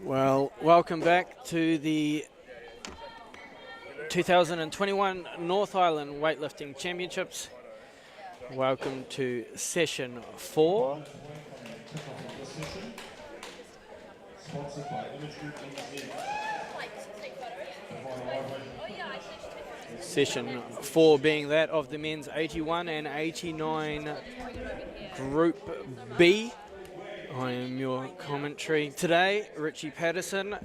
Well, welcome back to the 2021 North Island Weightlifting Championships. Welcome to session 4. Session 4 being that of the men's 81 and 89 Group B. I am your commentary today, Richie Patterson.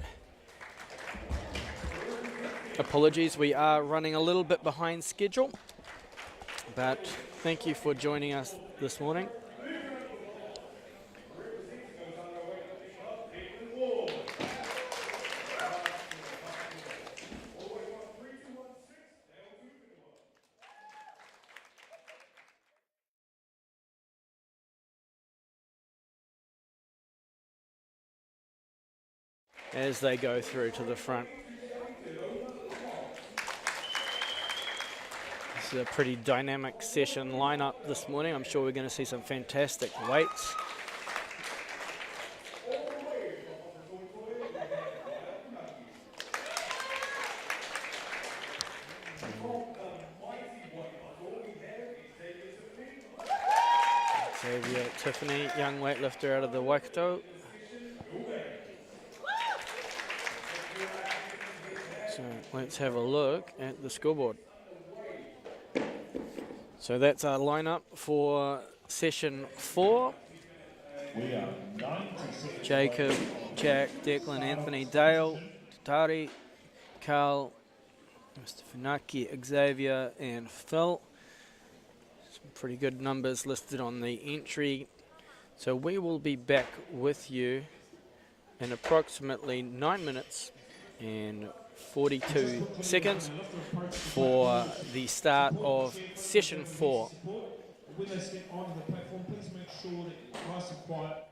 Apologies, we are running a little bit behind schedule, but thank you for joining us this morning. As they go through to the front. This is a pretty dynamic session lineup this morning. I'm sure we're going to see some fantastic weights. Xavier Tiffany, young weightlifter out of the Waikato. So let's have a look at the scoreboard. So that's our lineup for session 4. Jacob, Jack, Declan, Anthony, Dale, Tari, Carl, Mr. Funaki, Xavier, and Phil. Some pretty good numbers listed on the entry. So we will be back with you in approximately 9 minutes and 42 seconds for the start of session 4. When they step onto the platform, please make sure that it's nice and quiet.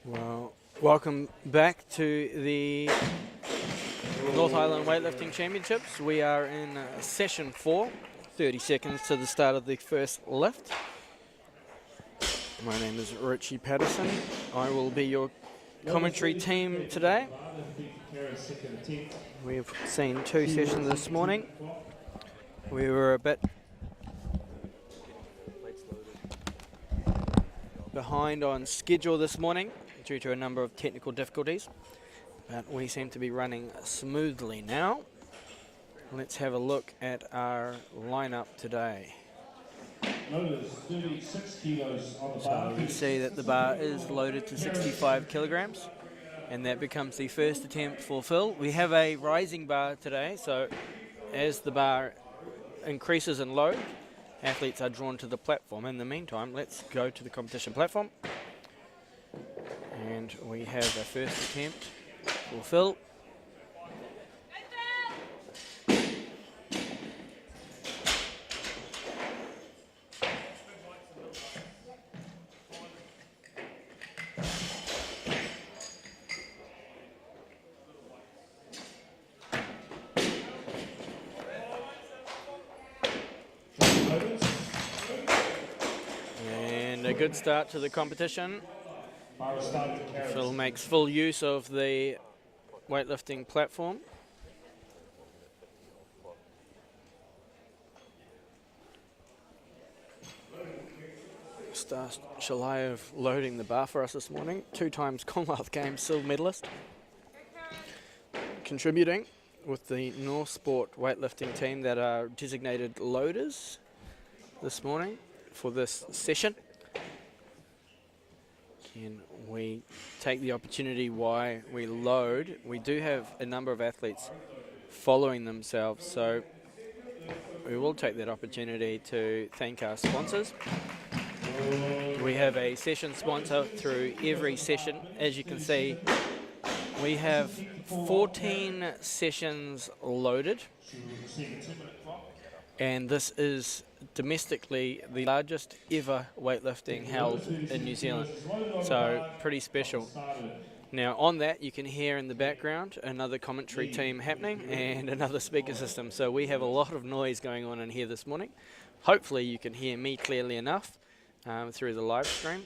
Well, welcome back to the North Island Weightlifting Championships. We are in session 4, 30 seconds to the start of the first lift. My name is Richie Patterson. I will be your commentary team today. We've seen 2 sessions this morning. We were a bit behind on schedule this morning due to a number of technical difficulties, but we seem to be running smoothly now. Let's have a look at our lineup today. So we see that the bar is loaded to 65 kilograms, and that becomes the first attempt for Phil. We have a rising bar today, so as the bar increases in load, athletes are drawn to the platform. In the meantime, let's go to the competition platform. And we have a first attempt for Phil. And a good start to the competition. Phil makes full use of the weightlifting platform. Stas Shalayev loading the bar for us this morning. 2 times Commonwealth Games silver medalist. Contributing with the North Sport weightlifting team that are designated loaders this morning for this session. Can we take the opportunity while we load? We do have a number of athletes following themselves, so we will take that opportunity to thank our sponsors. We have a session sponsor through every session. As you can see, we have 14 sessions loaded, and this is domestically the largest ever weightlifting held in New Zealand, so pretty special. Now on that you can hear in the background another commentary team happening and another speaker system, so we have a lot of noise going on in here this morning. Hopefully you can hear me clearly enough through the live stream.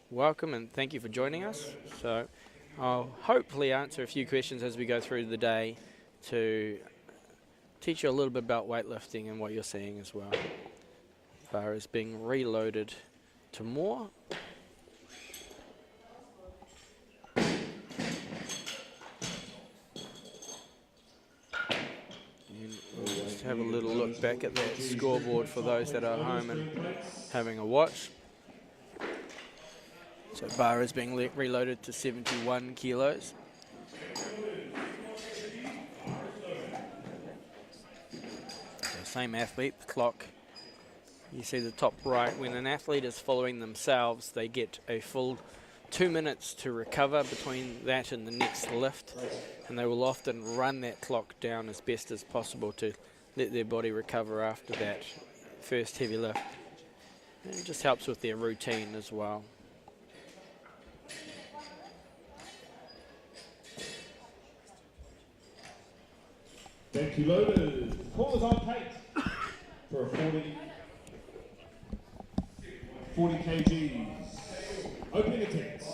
Welcome and thank you for joining us. So I'll hopefully answer a few questions as we go through the day to teach you a little bit about weightlifting and what you're seeing as well. Bar is being reloaded to more. And we'll just have a little look back at that scoreboard for those that are home and having a watch. So bar is being reloaded to 71 kilos. So same athlete, the clock. You see the top right, when an athlete is following themselves, they get a full 2 minutes to recover between that and the next lift. And they will often run that clock down as best as possible to let their body recover after that first heavy lift. And it just helps with their routine as well. Thank you, loaders. Callers on Kate for a 40 kgs. Opening attempts.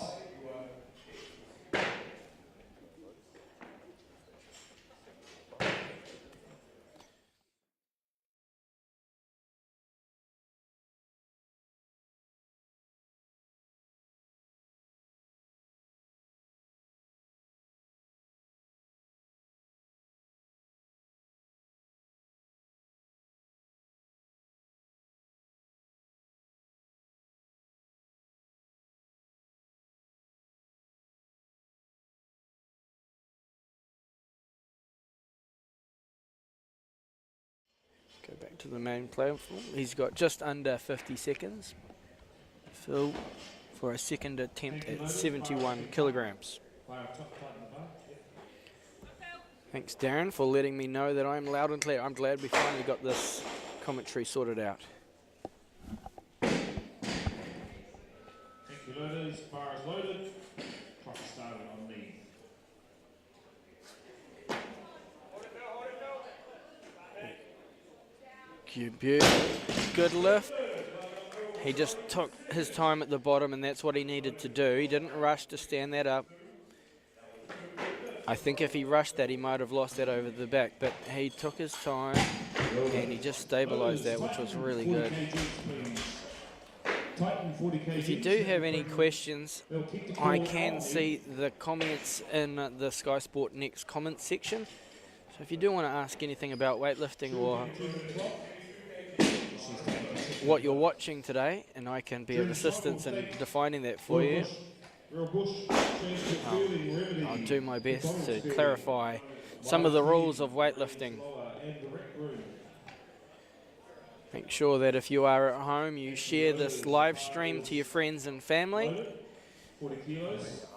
Go back to the main platform. He's got just under 50 seconds. Phil for a second attempt at 71 kilograms. Thanks, Darren, for letting me know that I'm loud and clear. I'm glad we finally got this commentary sorted out. Thank you, loaders. Bar is loaded. Clock started on knee. Good lift. He just took his time at the bottom, and that's what he needed to do. He didn't rush to stand that up. I think if he rushed that, he might have lost that over the back, but he took his time and he just stabilized that, which was really good. If you do have any questions, I can see the comments in the skysportnext comments section. So if you do want to ask anything about weightlifting or what you're watching today, and I can be of assistance in defining that for you, I'll do my best to clarify some of the rules of weightlifting. Make sure that if you are at home, you share this live stream to your friends and family.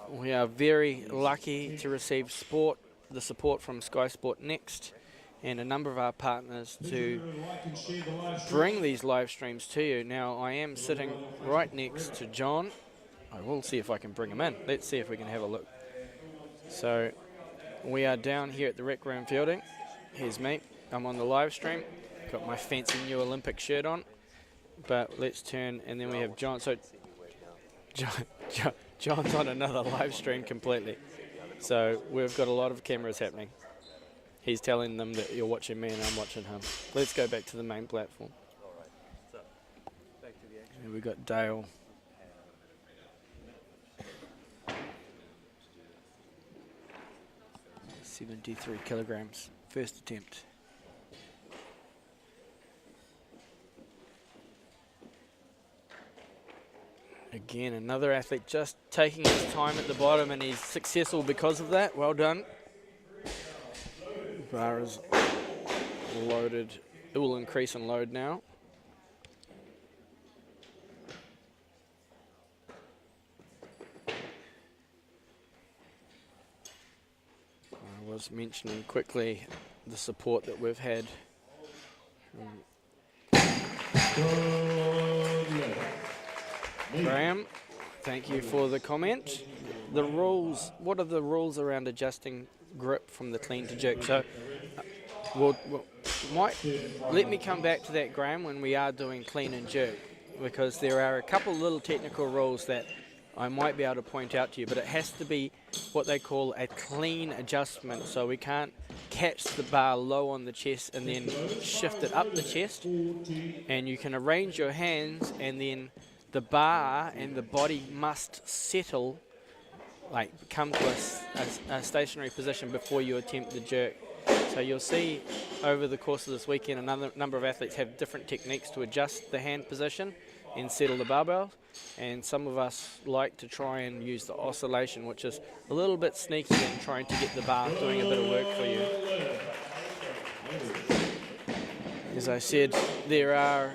We are very lucky to receive the support from skysportnext and a number of our partners to bring these live streams to you. Now, I am sitting right next to John. I will see if I can bring him in. Let's see if we can have a look. So we are down here at the Rec Room fielding. Here's me. I'm on the live stream. Got my fancy new Olympic shirt on. But let's turn, and then we have John. So John's on another live stream completely. So we've got a lot of cameras happening. He's telling them that you're watching me and I'm watching him. Let's go back to the main platform. And we've got Dale. 73 kilograms, first attempt. Again, another athlete just taking his time at the bottom, and he's successful because of that. Well done. Bar is loaded. It will increase in load now. was mentioning quickly the support that we've had. Graham, thank you for the comment. The rules, what are the rules around adjusting grip from the clean to jerk? So let me come back to that, Graham, when we are doing clean and jerk, because there are a couple little technical rules that I might be able to point out to you, but it has to be what they call a clean adjustment, so we can't catch the bar low on the chest and then shift it up the chest, and you can arrange your hands and then the bar and the body must settle, like come to a stationary position before you attempt the jerk. So you'll see over the course of this weekend another number of athletes have different techniques to adjust the hand position and settle the barbell, and some of us like to try and use the oscillation, which is a little bit sneaky in trying to get the bar doing a bit of work for you. As I said, there are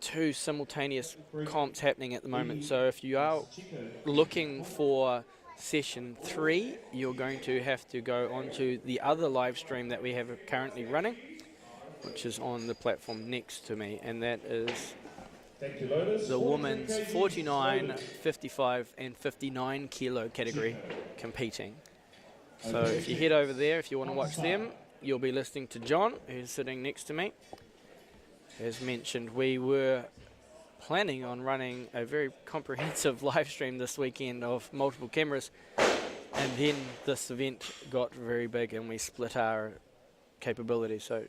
2 simultaneous comps happening at the moment, so if you are looking for session 3, you're going to have to go onto the other live stream that we have currently running, which is on the platform next to me, and that is the women's 49, 55 and 59 kilo category competing. So if you head over there, if you want to watch them, you'll be listening to John, who's sitting next to me. As mentioned, we were planning on running a very comprehensive live stream this weekend of multiple cameras, and then this event got very big and we split our capabilities. So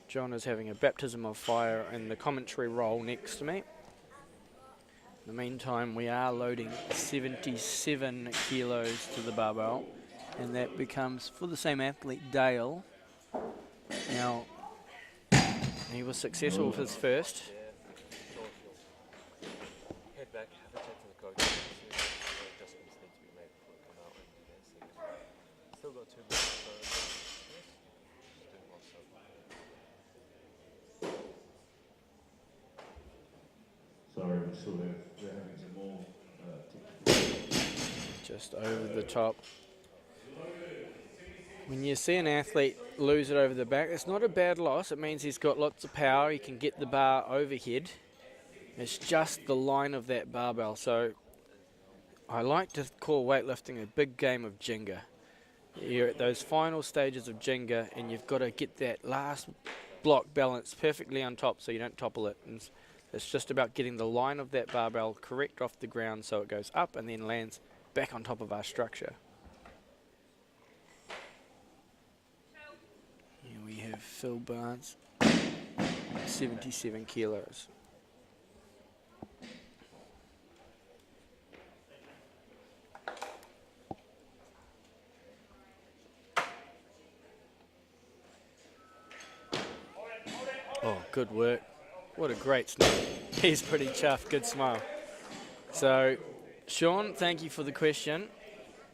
John is having a baptism of fire in the commentary role next to me. In the meantime, we are loading 77 kilos to the barbell, and that becomes, for the same athlete, Dale. Now, he was successful with his first. Head back, have a chat to the coach, see what adjustments need to be made before we come out and do their second. Still got 2 minutes, so yes, just doing one so far. Sorry, we're having some more Just over the top. When you see an athlete lose it over the back, it's not a bad loss. It means he's got lots of power. He can get the bar overhead. It's just the line of that barbell. So I like to call weightlifting a big game of Jenga. You're at those final stages of Jenga, and you've got to get that last block balanced perfectly on top so you don't topple it. And it's just about getting the line of that barbell correct off the ground so it goes up and then lands back on top of our structure. Here we have Phil Barnes, 77 kilos. Oh, good work. What a great snap. He's pretty chuffed, good smile. So, Sean, thank you for the question.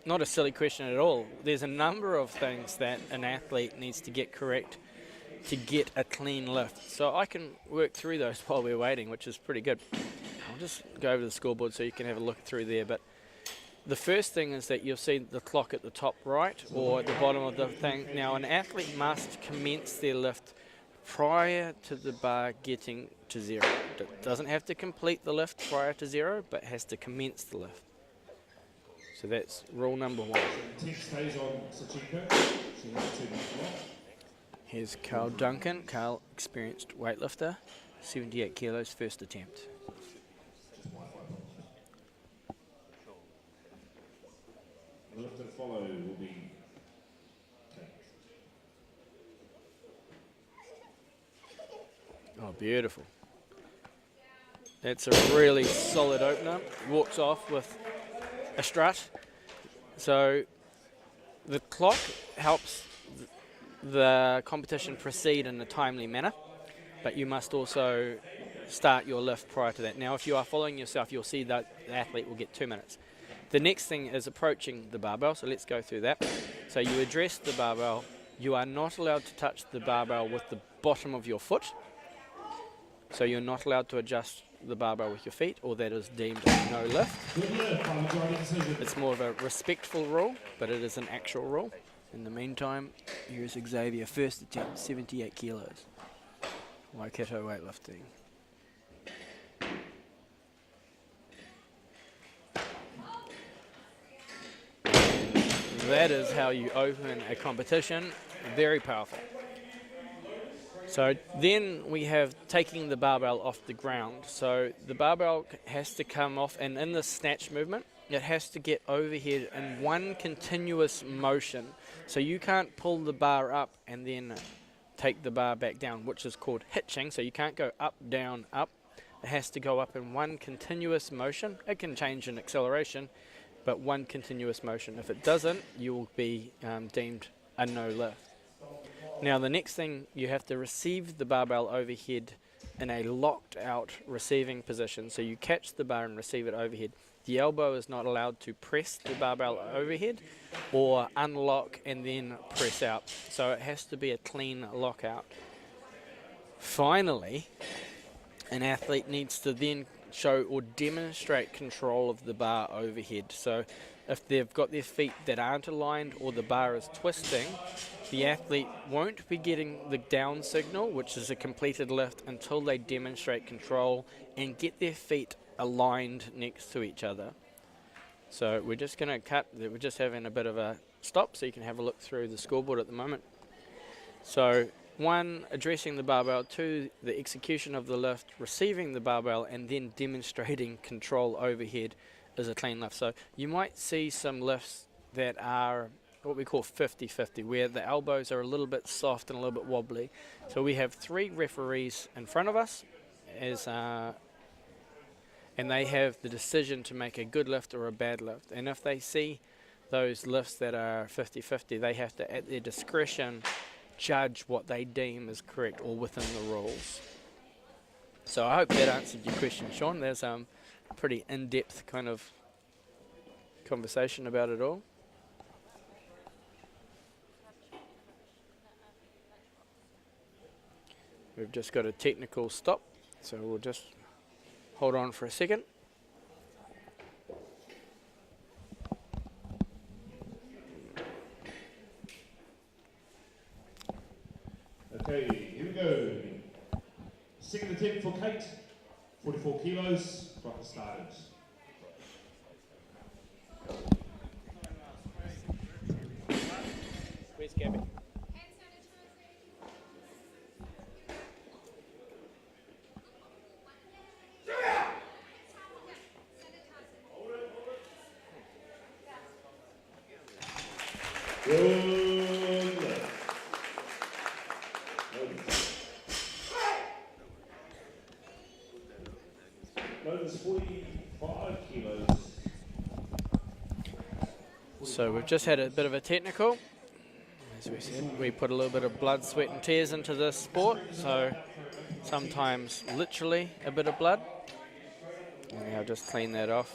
Not a silly question at all. There's a number of things that an athlete needs to get correct to get a clean lift. So I can work through those while we're waiting, which is pretty good. I'll just go over to the scoreboard so you can have a look through there. But the first thing is that you'll see the clock at the top right or at the bottom of the thing. Now, an athlete must commence their lift prior to the bar getting to 0. It doesn't have to complete the lift prior to 0, but has to commence the lift. So that's rule number 1. Here's Carl Duncan. Carl, experienced weightlifter, 78 kilos, first attempt. The lift that follow will be Oh, beautiful. That's a really solid opener. Walks off with a strut. So the clock helps the competition proceed in a timely manner, but you must also start your lift prior to that. Now, if you are following yourself, you'll see that the athlete will get 2 minutes. The next thing is approaching the barbell, so let's go through that. So you address the barbell. You are not allowed to touch the barbell with the bottom of your foot. So you're not allowed to adjust the barbell with your feet, or that is deemed a no lift. It's more of a respectful rule, but it is an actual rule. In the meantime, here's Xavier, first attempt, 78 kilos. Waikato weightlifting. That is how you open a competition. Very powerful. So then we have taking the barbell off the ground. So the barbell has to come off, and in the snatch movement, it has to get overhead in one continuous motion. So you can't pull the bar up and then take the bar back down, which is called hitching. So you can't go up, down, up. It has to go up in one continuous motion. It can change in acceleration, but one continuous motion. If it doesn't, you will be deemed a no lift. Now the next thing, you have to receive the barbell overhead in a locked out receiving position. So you catch the bar and receive it overhead. The elbow is not allowed to press the barbell overhead or unlock and then press out. So it has to be a clean lockout. Finally, an athlete needs to then show or demonstrate control of the bar overhead. So if they've got their feet that aren't aligned or the bar is twisting, the athlete won't be getting the down signal, which is a completed lift, until they demonstrate control and get their feet aligned next to each other. So we're just going to cut, we're just having a bit of a stop so you can have a look through the scoreboard at the moment. So 1, addressing the barbell. 2, the execution of the lift, receiving the barbell, and then demonstrating control overhead is a clean lift. So you might see some lifts that are what we call 50-50, where the elbows are a little bit soft and a little bit wobbly. So we have 3 referees in front of us, and they have the decision to make a good lift or a bad lift. And if they see those lifts that are 50-50, they have to, at their discretion, judge what they deem is correct or within the rules. So I hope that answered your question, Sean. There's a pretty in-depth kind of conversation about it all. We've just got a technical stop, so we'll just hold on for a second. Okay, here we go. Second attempt for Kate, 44 kilos, proper started. Where's Gabby? Good. Lotus 45 kilos. So we've just had a bit of a technical. As we said, we put a little bit of blood, sweat and tears into this sport, so sometimes literally a bit of blood. And I'll just clean that off.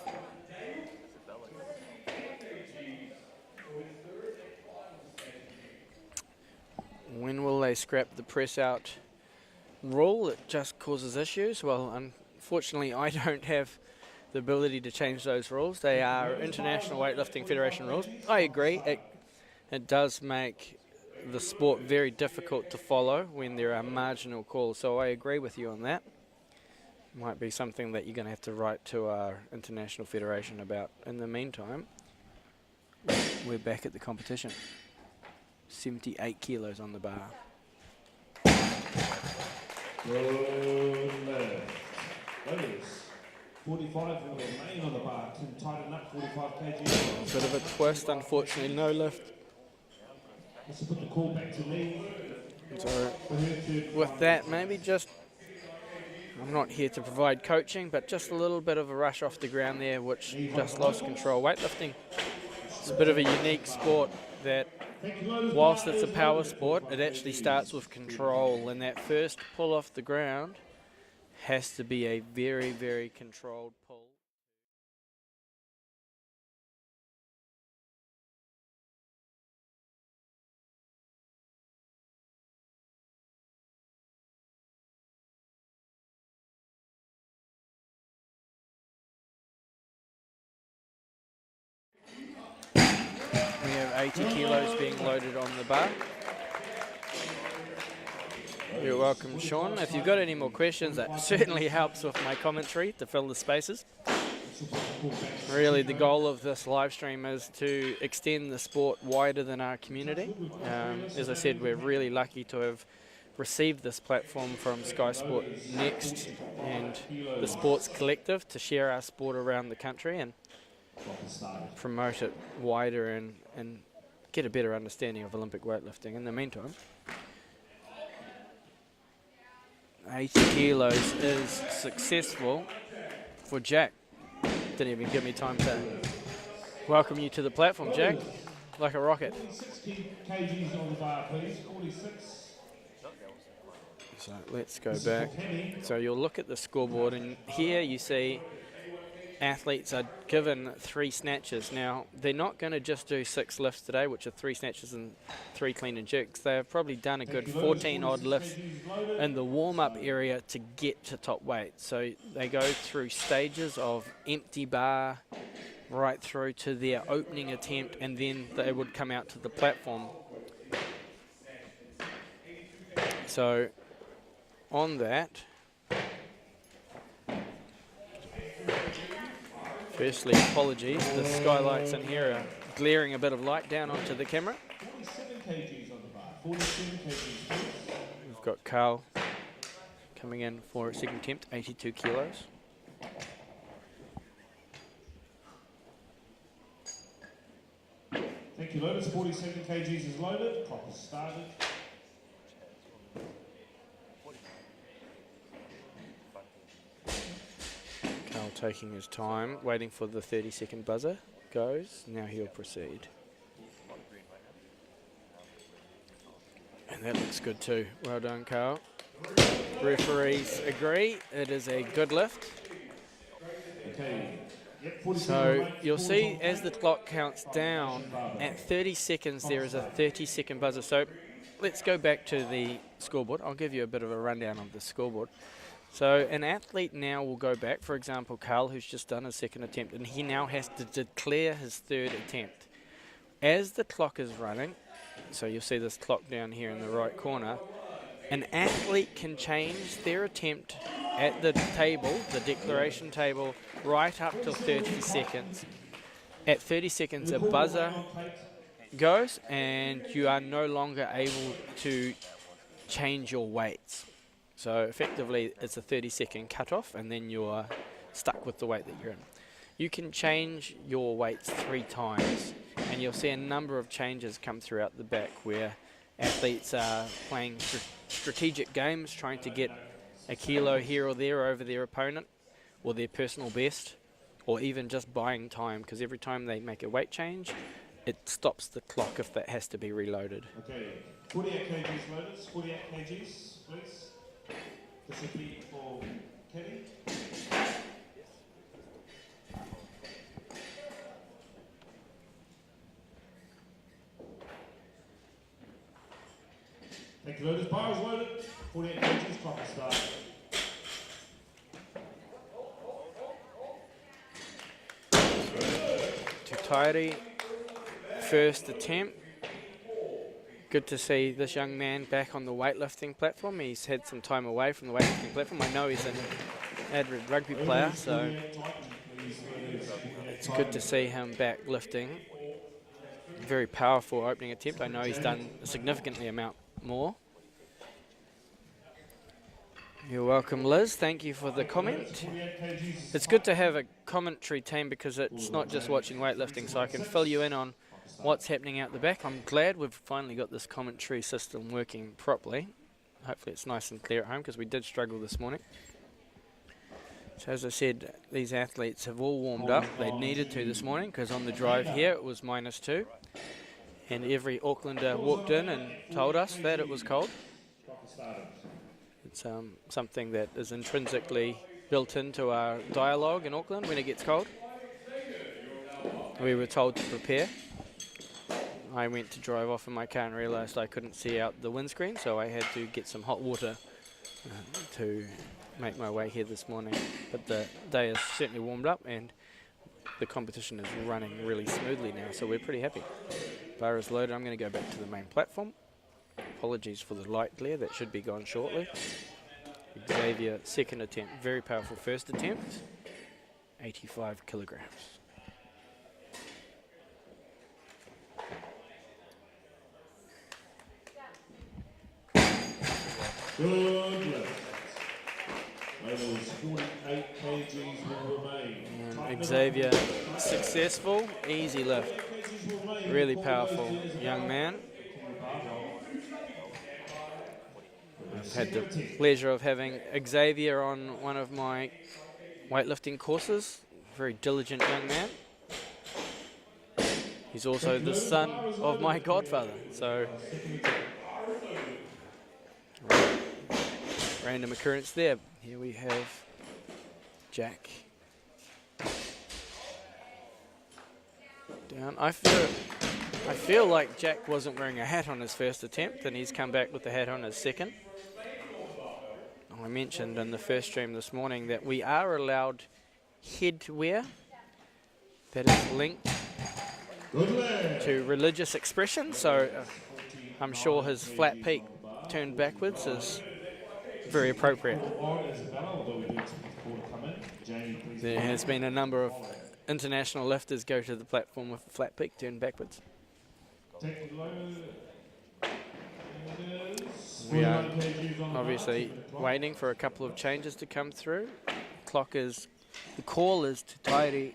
When will they scrap the press out rule? It just causes issues. Well, unfortunately, I don't have the ability to change those rules. They are International Weightlifting Federation rules. I agree. It does make the sport very difficult to follow when there are marginal calls. So I agree with you on that. Might be something that you're going to have to write to our International Federation about. In the meantime, we're back at the competition. 78 kilos on the bar. Good left. Lotus 45 will remain on the bar. Can tighten up 45 kg. Bit of a twist, unfortunately, no lift. Let's put the call back to me. So with that, maybe just, I'm not here to provide coaching, but just a little bit of a rush off the ground there, which just lost control. Weightlifting, it's a bit of a unique sport that, whilst it's a power sport, it actually starts with control, and that first pull off the ground has to be a very, very controlled pull. We have 80 kilos being loaded on the bar. You're welcome, Sean. If you've got any more questions, that certainly helps with my commentary to fill the spaces. Really, the goal of this live stream is to extend the sport wider than our community. As I said, we're really lucky to have received this platform from skysportnext and the Sports Collective to share our sport around the country and promote it wider and get a better understanding of Olympic weightlifting. In the meantime, 80 kilos is successful for Jack. Didn't even give me time to welcome you to the platform, Jack, like a rocket. 46 kgs on the bar, please. 46. So let's go back. So you'll look at the scoreboard, and here you see athletes are given 3 snatches. Now, they're not going to just do 6 lifts today, which are 3 snatches and 3 clean and jerks. They've probably done a good 14 odd lifts in the warm-up area to get to top weight. So they go through stages of empty bar right through to their opening attempt, and then they would come out to the platform. So on that, firstly, apologies, the skylights in here are glaring a bit of light down onto the camera. 47 kgs on the bar. 47 kgs. We've got Carl coming in for a second attempt, 82 kilos. Thank you, loaders. 47 kgs is loaded. Clock is started. Carl taking his time, waiting for the 30-second buzzer. Goes. Now he'll proceed. And that looks good too. Well done, Carl. Referees agree. It is a good lift. Okay. Yep, 47 So remains, you'll 4 see on as the clock counts down, at 30 seconds there is a 30-second buzzer. So let's go back to the scoreboard. I'll give you a bit of a rundown of the scoreboard. So an athlete now will go back, for example, Carl, who's just done his second attempt, and he now has to declare his third attempt. As the clock is running, so you'll see this clock down here in the right corner, an athlete can change their attempt at the table, the declaration table, right up to 30 seconds. At 30 seconds, a buzzer goes, and you are no longer able to change your weights. So effectively, it's a 30-second cutoff, and then you're stuck with the weight that you're in. You can change your weights 3 times, and you'll see a number of changes come throughout the back where athletes are playing strategic games, trying to get a kilo here or there over their opponent or their personal best, or even just buying time, because every time they make a weight change, it stops the clock if that has to be reloaded. Okay, 48 kgs loaders, 48 kgs, please. This will be for Kenny. Thank you, loaders. Bar is loaded. 48 kgs, clock is started. Tutairi, first attempt. Good to see this young man back on the weightlifting platform. He's had some time away from the weightlifting platform. I know he's an avid rugby player, so it's good to see him back lifting. Very powerful opening attempt. I know he's done a significantly amount more. You're welcome, Liz. Thank you for the comment. It's good to have a commentary team because it's not just watching weightlifting, so I can fill you in on what's happening out the back. I'm glad we've finally got this commentary system working properly. Hopefully it's nice and clear at home because we did struggle this morning. So as I said, these athletes have all warmed up. They needed to this morning because on the drive here it was -2. And every Aucklander walked in and told us that it was cold. It's something that is intrinsically built into our dialogue in Auckland when it gets cold. We were told to prepare. I went to drive off in my car and realised I couldn't see out the windscreen, so I had to get some hot water to make my way here this morning. But the day has certainly warmed up and the competition is running really smoothly now, so we're pretty happy. Bar is loaded. I'm going to go back to the main platform. Apologies for the light glare. That should be gone shortly. Xavier, second attempt. Very powerful first attempt. 85 kilograms. Good lift. Those 48 kgs will remain. And Xavier, successful. Easy lift. Really powerful young man. I've had the pleasure of having Xavier on one of my weightlifting courses. Very diligent young man. He's also the son of my godfather. So, random occurrence there. Here we have Jack. Down. I feel like Jack wasn't wearing a hat on his first attempt, and he's come back with the hat on his second. I mentioned in the first stream this morning that we are allowed headwear that is linked to religious expression, so I'm sure his flat peak turned backwards is very appropriate. There has been a number of international lifters go to the platform with a flat peak turned backwards. We are obviously waiting for a couple of changes to come through. The call is to Tairi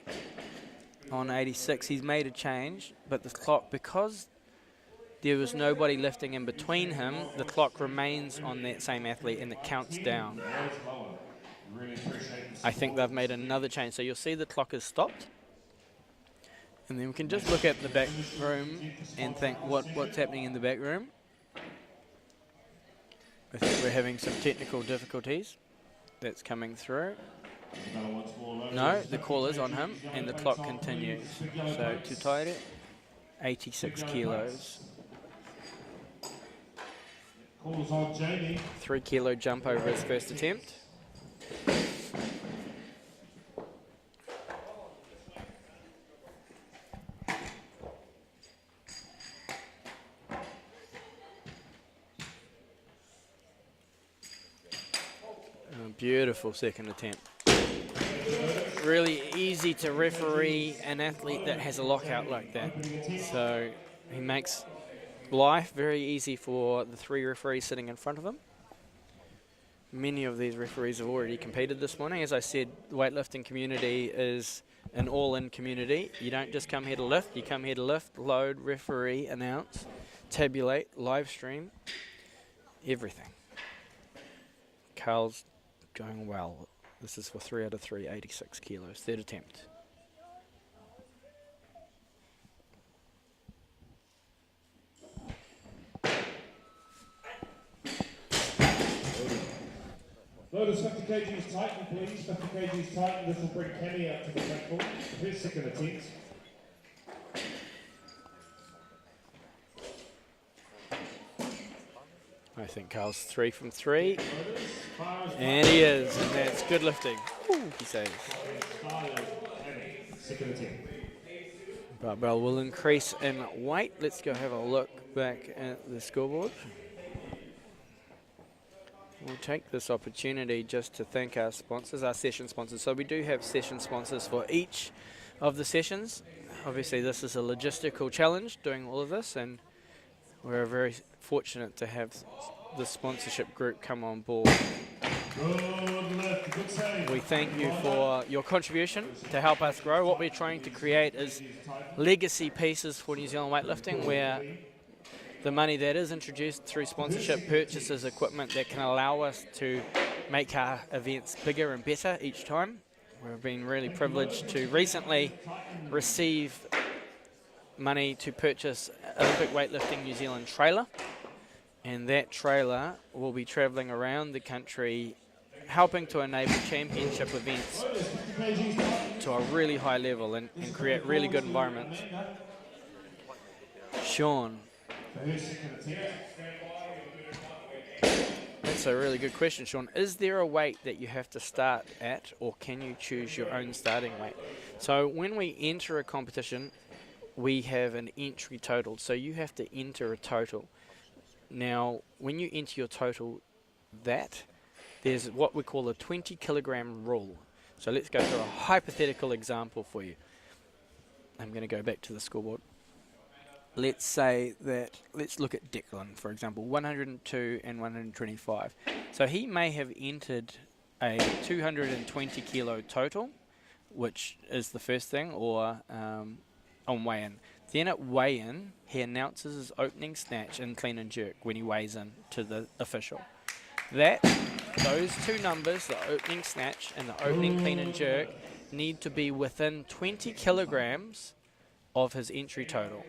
on 86. He's made a change, but the clock, because there was nobody lifting in between him, the clock remains on that same athlete and it counts down. I think they've made another change. So you'll see the clock is stopped. And then we can just look at the back room and think what's happening in the back room. I think we're having some technical difficulties. That's coming through. No, the call is on him and the clock continues. So Tutaire, 86 kilos. 3 kilo jump over his first attempt. Beautiful second attempt. Really easy to referee an athlete that has a lockout like that. So he makes life very easy for the 3 referees sitting in front of him. Many of these referees have already competed this morning. As I said, the weightlifting community is an all-in community. You don't just come here to lift, you come here to lift, load, referee, announce, tabulate, live stream, everything. Carl's going well. This is for 3 out of 3, 86 kilos, third attempt. Loaders, 50 kgs tighten, please. 50 kgs tighten. This will bring Cammy out to the platform. Here's second attempt. I think Carl's 3 from 3. And he is, and that's good lifting. Ooh, he saves. Second attempt. Barbell will increase in weight. Let's go have a look back at the scoreboard. We'll take this opportunity just to thank our sponsors, our session sponsors. So we do have session sponsors for each of the sessions. Obviously this is a logistical challenge doing all of this, and we're very fortunate to have the sponsorship group come on board. We thank you for your contribution to help us grow. What we're trying to create is legacy pieces for New Zealand weightlifting, where the money that is introduced through sponsorship purchases equipment that can allow us to make our events bigger and better each time. We've been really privileged to recently receive money to purchase Olympic Weightlifting New Zealand trailer, and that trailer will be travelling around the country helping to enable championship events to a really high level and create really good environments. Sean. That's a really good question, Sean. Is there a weight that you have to start at, or can you choose your own starting weight? So when we enter a competition, we have an entry total. So you have to enter a total. Now, when you enter your total, there's what we call a 20 kilogram rule. So let's go through a hypothetical example for you. I'm going to go back to the scoreboard. Let's say that, let's look at Declan, for example, 102 and 125. So he may have entered a 220 kilo total, which is the first thing, or on weigh-in. Then at weigh-in, he announces his opening snatch and clean and jerk when he weighs in to the official. Those two numbers, the opening snatch and the opening clean and jerk, need to be within 20 kilograms of his entry total.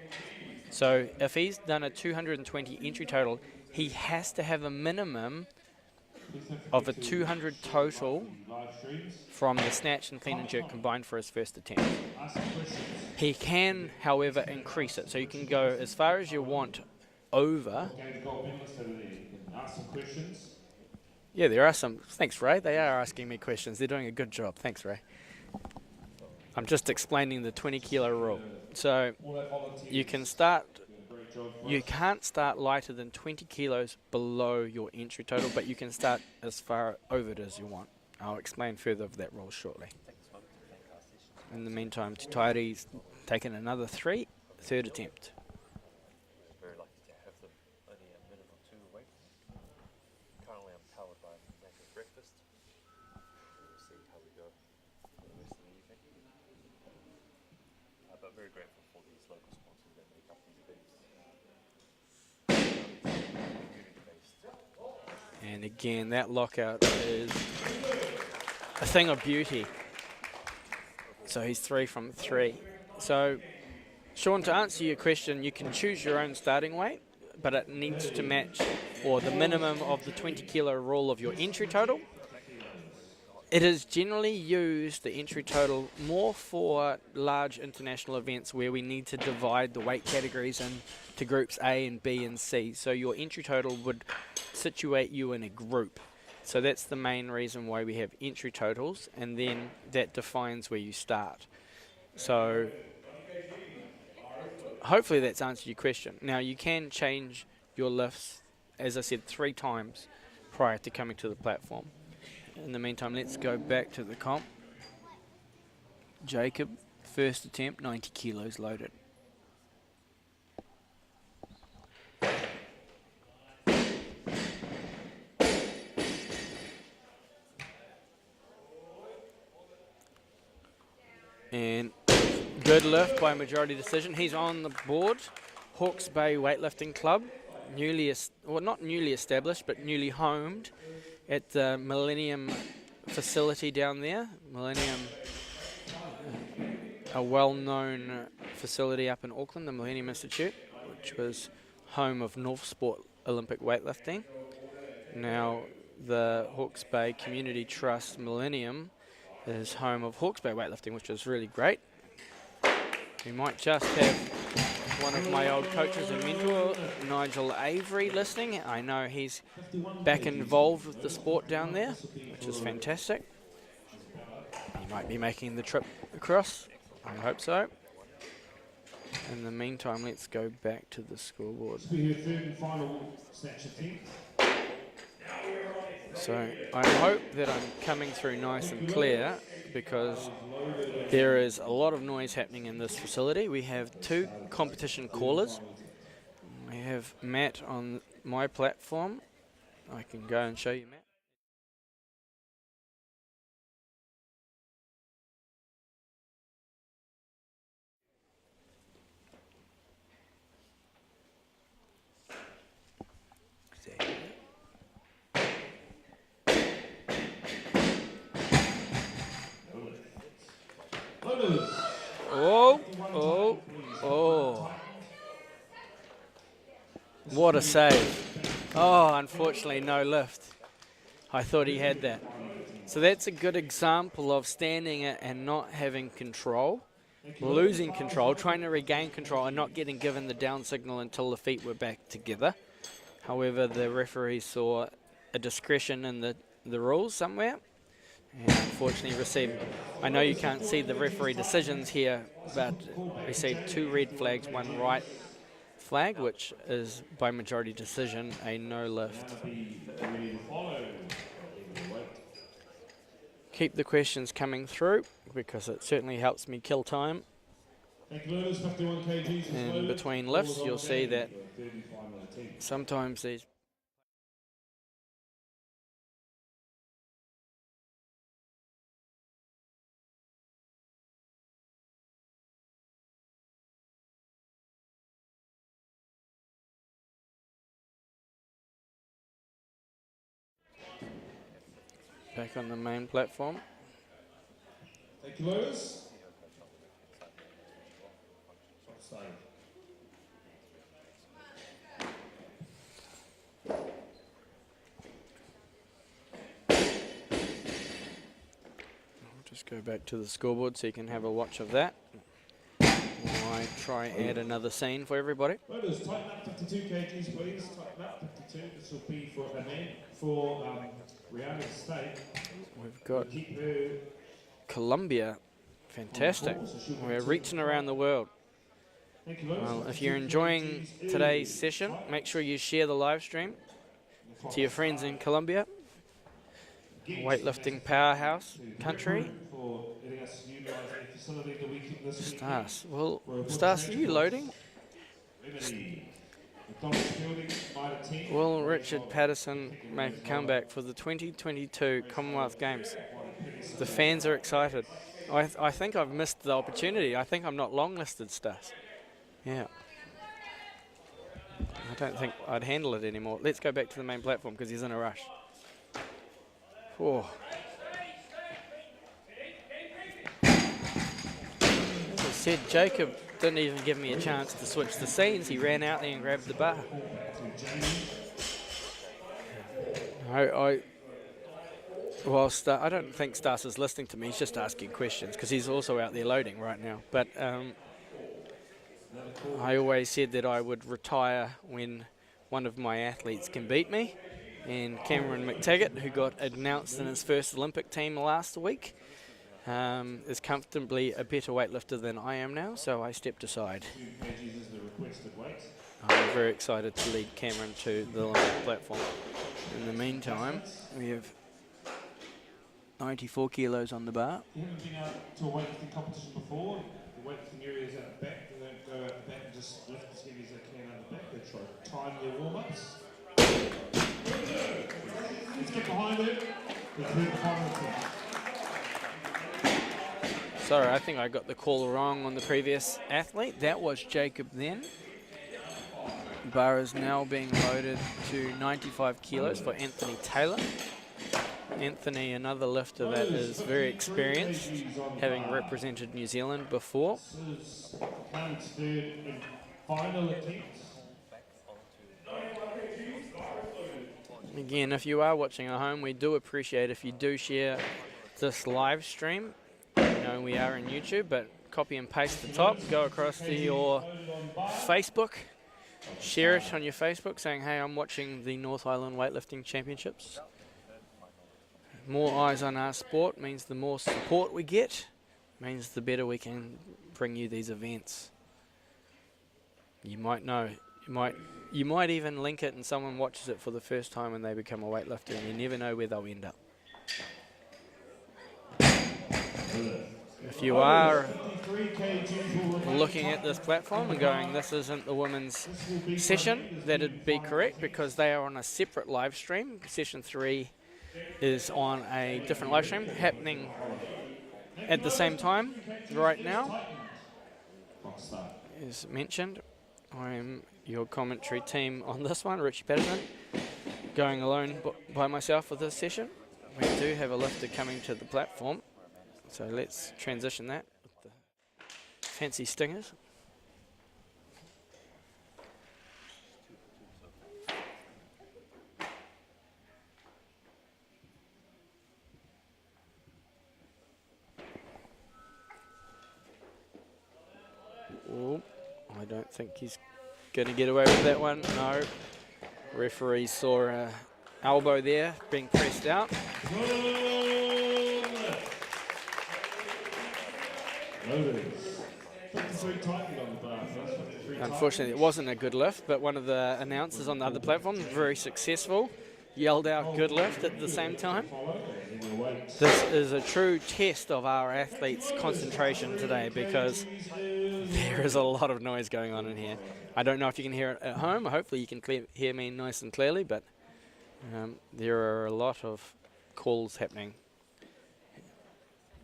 So if he's done a 220 entry total, he has to have a minimum of a 200 total from the snatch and clean and jerk combined for his first attempt. He can, however, increase it. So you can go as far as you want over. Yeah, there are some. Thanks, Ray. They are asking me questions. They're doing a good job. Thanks, Ray. I'm just explaining the 20 kilo rule. So you can start, you can't start lighter than 20 kilos below your entry total, but you can start as far over it as you want. I'll explain further of that rule shortly. In the meantime, Tutairi's taken another third attempt. Very lucky to have them only a minimum 2 away. Currently I'm powered by making breakfast. We'll see how we go for the rest of the evening. But very grateful for these local sponsors that make up these events. Community-based. And again, that lockout is a thing of beauty. So he's 3 from 3. So, Sean, to answer your question, you can choose your own starting weight, but it needs to match, or the minimum of the 20 kilo rule of your entry total. It is generally used, the entry total, more for large international events where we need to divide the weight categories into groups A and B and C. So your entry total would situate you in a group. So that's the main reason why we have entry totals, and then that defines where you start. So hopefully that's answered your question. Now you can change your lifts, as I said, 3 times prior to coming to the platform. In the meantime, let's go back to the comp. Jacob, first attempt, 90 kilos loaded. And good lift by majority decision. He's on the board. Hawke's Bay Weightlifting Club, not newly established, but newly homed at the Millennium facility down there. Millennium, a well-known facility up in Auckland, the Millennium Institute, which was home of North Sport Olympic weightlifting. Now, the Hawke's Bay Community Trust Millennium is home of Hawke's Bay Weightlifting, which is really great. We might just have one of my old coaches and mentor, Nigel Avery, listening. I know he's back involved with the sport down there, which is fantastic. He might be making the trip across. I hope so. In the meantime, let's go back to the scoreboard. So I hope that I'm coming through nice and clear, because there is a lot of noise happening in this facility. We have 2 competition callers. We have Matt on my platform. I can go and show you Matt. Oh. What a save. Oh, unfortunately no lift. I thought he had that. So that's a good example of standing it and not having control, losing control, trying to regain control and not getting given the down signal until the feet were back together. However, the referee saw a discretion in the rules somewhere and unfortunately received I know you can't see the referee decisions here, but we see 2 red flags, 1 right flag, which is by majority decision a no lift. Keep the questions coming through because it certainly helps me kill time. And between lifts, you'll see that sometimes these back on the main platform. Thank you, Lotus. Just go back to the scoreboard so you can have a watch of that. While I try and add another scene for everybody. Lotus, tighten up 52 kgs, please. Tighten up 52. This will be for a man for Rihanna's state. We've got Colombia. Fantastic. We're reaching around the world. Well, if you're enjoying today's session, make sure you share the live stream to your friends in Colombia. Weightlifting powerhouse country. Stas. Well, Stas, are you loading? Will Richard Patterson make a comeback for the 2022 Commonwealth Games? The fans are excited. I think I've missed the opportunity. I think I'm not long listed, Stas. Yeah. I don't think I'd handle it anymore. Let's go back to the main platform because he's in a rush. Oh. As I said, Jacob didn't even give me a chance to switch the scenes. He ran out there and grabbed the bar. I don't think Stas is listening to me. He's just asking questions because he's also out there loading right now. But I always said that I would retire when one of my athletes can beat me. And Cameron McTaggart, who got announced in his first Olympic team last week, is comfortably a better weightlifter than I am now, so I stepped aside. I'm very excited to lead Cameron to the Olympic platform. In the meantime, we have 94 kilos on the bar. You haven't been out to a weightlifting competition before. The weightlifting area is out the back. They don't go out the back and just lift as heavy as they can out the back. They try to time their warm-ups. Let's get behind it. Sorry, I think I got the call wrong on the previous athlete. That was Jacob then. Bar is now being loaded to 95 kilos for Anthony Taylor. Anthony, another lifter that is very experienced, having represented New Zealand before. Again, if you are watching at home, we do appreciate if you do share this live stream. You know we are on YouTube, but copy and paste the top, go across to your Facebook, share it on your Facebook saying, hey, I'm watching the North Island Weightlifting Championships. More eyes on our sport means the more support we get, means the better we can bring you these events. You might know, you might even link it and someone watches it for the first time and they become a weightlifter, and you never know where they'll end up. If you are looking at this platform and going, this isn't the women's session, that'd be correct because they are on a separate live stream. Session 3 is on a different live stream happening at the same time right now. As mentioned, I'm your commentary team on this one, Richie Patterson, going alone by myself for this session. We do have a lifter coming to the platform, so let's transition that with the fancy stingers. Oh, I don't think he's going to get away with that one. No. Referee saw an elbow there being pressed out. Loaders. 53 tightened on the bar first. 53 Unfortunately, it wasn't a good lift, but one of the announcers on the other platform, very successful, yelled out good lift at the same time. This is a true test of our athletes' concentration today because there is a lot of noise going on in here. I don't know if you can hear it at home. Hopefully you can hear me nice and clearly, but there are a lot of calls happening.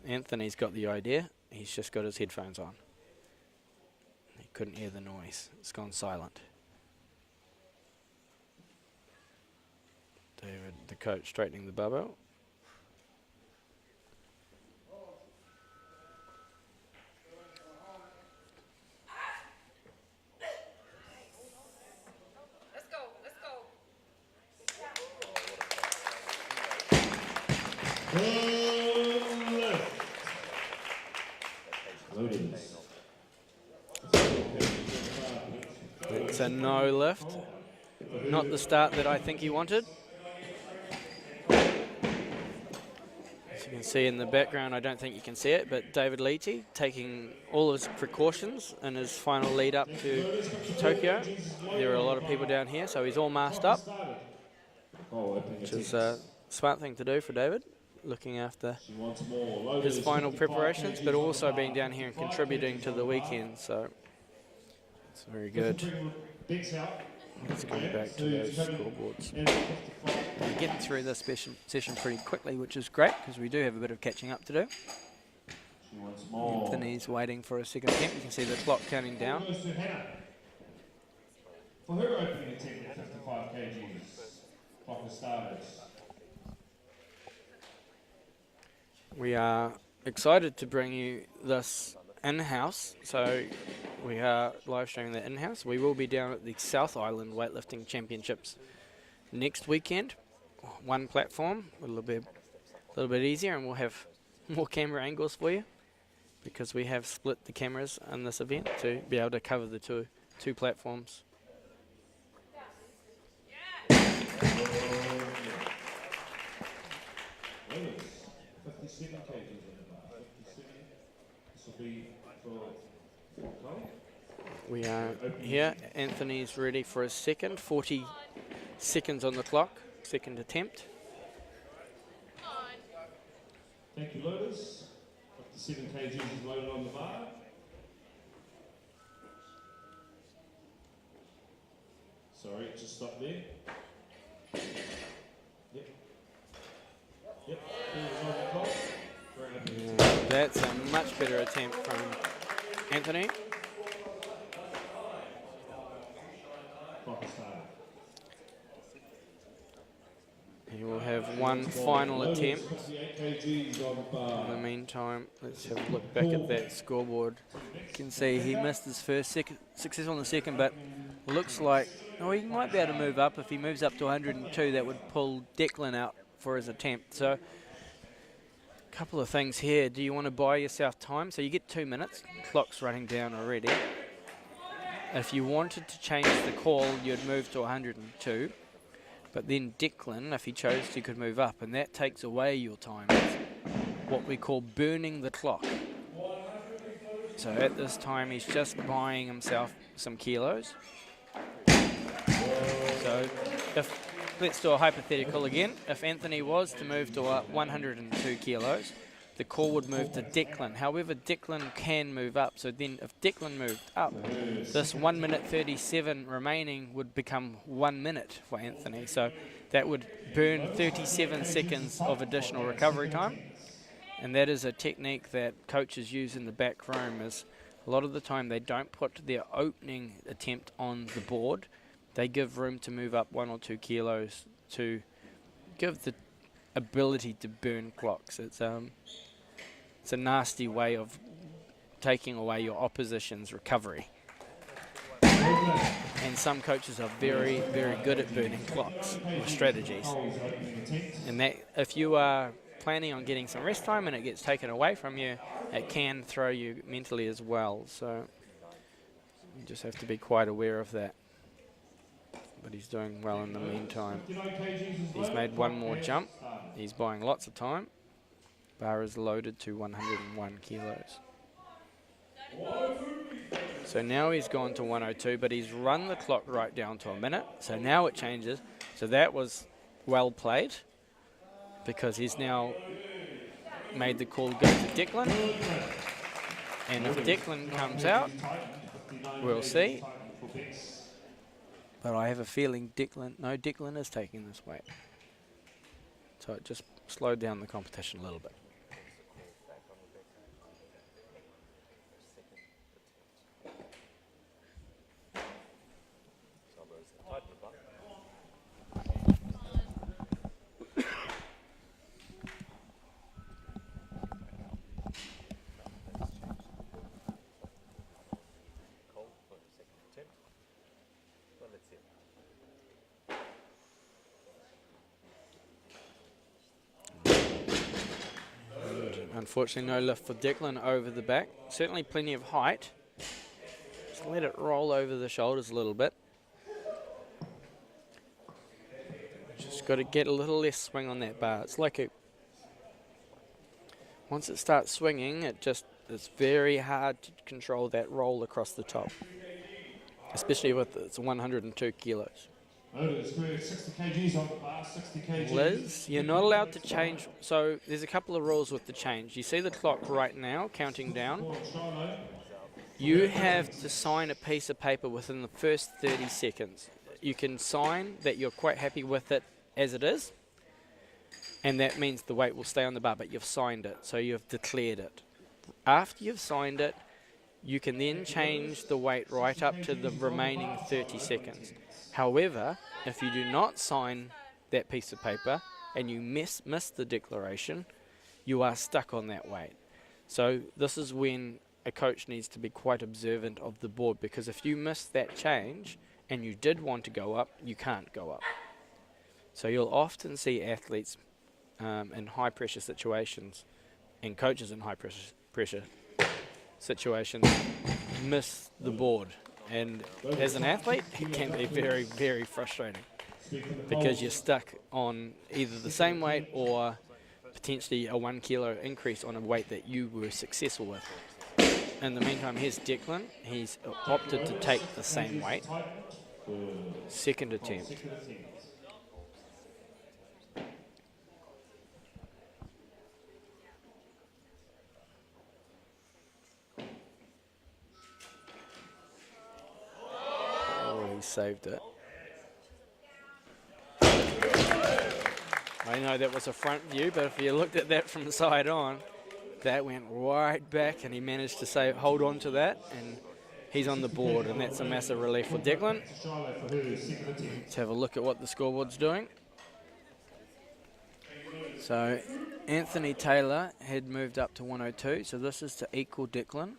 Anthony's got the idea. He's just got his headphones on. He couldn't hear the noise. It's gone silent. David, the coach, straightening the barbell. It's a no lift. Not the start that I think he wanted. As you can see in the background, I don't think you can see it, but David Leite taking all his precautions in his final lead up to Tokyo. There are a lot of people down here, so he's all masked up, which is a smart thing to do for David, looking after his final preparations, but also being down here and contributing to the weekend, so it's very good. Let's go back to those scoreboards. We're getting through this session pretty quickly, which is great because we do have a bit of catching up to do. Anthony's waiting for a second attempt. You can see the clock counting down. For her opening attempt at 55 kgs, clock has started. We are excited to bring you this in-house, so we are live streaming that in-house. We will be down at the South Island Weightlifting Championships next weekend. One platform, a little bit easier, and we'll have more camera angles for you because we have split the cameras in this event to be able to cover the two platforms. 57 kgs in the bar. 57. This will be for Cole. We are here. Anthony's ready for his second. 40 seconds on the clock. Second attempt. Thank you, loaders. 57 kgs is loaded on the bar. Sorry, just stop there. Yep. Yep. That's a much better attempt from Anthony. He will have one final attempt. In the meantime, let's have a look back at that scoreboard. You can see he missed his first success on the second, but looks like he might be able to move up. If he moves up to 102, that would pull Declan out for his attempt. So, a couple of things here. Do you want to buy yourself time? So you get 2 minutes. Clock's running down already. If you wanted to change the call, you'd move to 102. But then Declan, if he chose to, could move up, and that takes away your time. It's what we call burning the clock. So at this time, he's just buying himself some kilos. So let's do a hypothetical again. If Anthony was to move to 102 kilos, the call would move to Declan. However, Declan can move up. So then if Declan moved up, this 1 minute 37 remaining would become 1 minute for Anthony. So that would burn 37 seconds of additional recovery time. And that is a technique that coaches use in the back room. Is a lot of the time they don't put their opening attempt on the board. They give room to move up 1 or 2 kilos to give the ability to burn clocks. It's a nasty way of taking away your opposition's recovery. And some coaches are very, very good at burning clocks or strategies. And that if you are planning on getting some rest time and it gets taken away from you, it can throw you mentally as well. So you just have to be quite aware of that. But he's doing well in the meantime. He's made one more jump. He's buying lots of time. Bar is loaded to 101 kilos. So now he's gone to 102, but he's run the clock right down to a minute. So now it changes. So that was well played because he's now made the call go to Declan. And if Declan comes out, we'll see. But I have a feeling Declan is taking this weight. So it just slowed down the competition a little bit. Unfortunately, no lift for Declan over the back. Certainly plenty of height. Just let it roll over the shoulders a little bit. Just got to get a little less swing on that bar. It's like once it starts swinging, it's very hard to control that roll across the top, especially with it's 102 kilos. 60 kgs on the bar, 60 kgs. Liz, you're not allowed to change. So there's a couple of rules with the change. You see the clock right now counting down. You have to sign a piece of paper within the first 30 seconds. You can sign that you're quite happy with it as it is, and that means the weight will stay on the bar, but you've signed it, so you've declared it. After you've signed it, you can then change the weight right up to the remaining 30 seconds. However, if you do not sign that piece of paper and you miss the declaration, you are stuck on that weight. So this is when a coach needs to be quite observant of the board, because if you miss that change and you did want to go up, you can't go up. So you'll often see athletes in high pressure situations and coaches in high pressure situations miss the board. And as an athlete, it can be very, very frustrating because you're stuck on either the same weight or potentially a 1 kilo increase on a weight that you were successful with. In the meantime, here's Declan. He's opted to take the same weight. Second attempt. Saved it. I know that was a front view, but if you looked at that from the side on, that went right back and he managed to hold on to that, and he's on the board, and that's a massive relief for Declan. Let's have a look at what the scoreboard's doing. So Anthony Taylor had moved up to 102, so this is to equal Declan.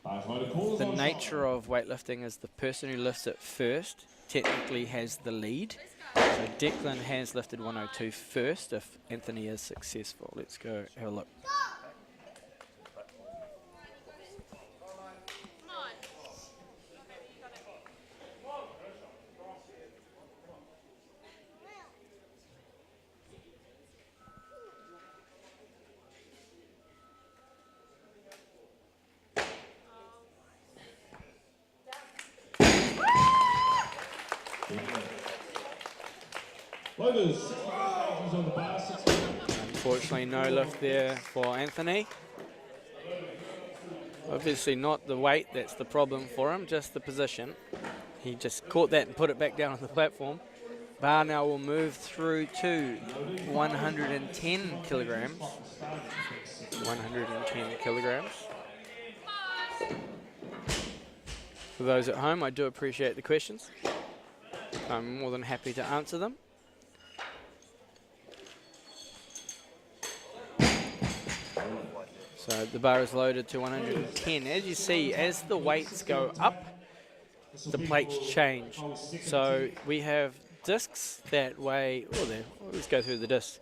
The nature of weightlifting is the person who lifts it first technically has the lead. So Declan has lifted 102 first if Anthony is successful. Let's go have a look. Unfortunately, no lift there for Anthony. Obviously not the weight that's the problem for him, just the position. He just caught that and put it back down on the platform. Bar now will move through to 110 kilograms. 110 kilograms. For those at home, I do appreciate the questions. I'm more than happy to answer them. So the bar is loaded to 110. As you see, as the weights go up, the plates change. So we have discs that weigh, let's go through the discs.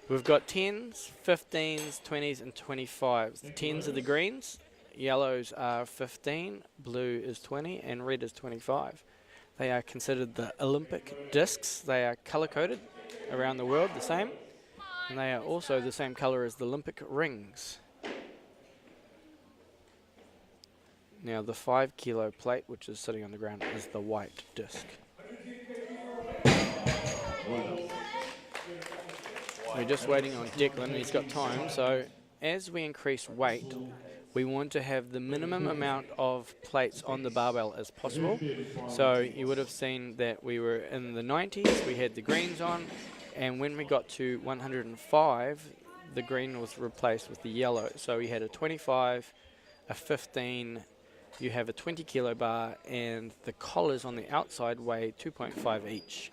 We've got 10s, 15s, 20s and 25s. The 10s are the greens, yellows are 15, blue is 20 and red is 25. They are considered the Olympic discs. They are color-coded around the world the same, and they are also the same color as the Olympic rings. Now the 5 kilo plate, which is sitting on the ground, is the white disc. We're just waiting on Declan, he's got time, so as we increase weight, we want to have the minimum amount of plates on the barbell as possible. So you would have seen that we were in the 90s, we had the greens on, and when we got to 105, the green was replaced with the yellow. So we had a 25, a 15, you have a 20 kilo bar, and the collars on the outside weigh 2.5 each.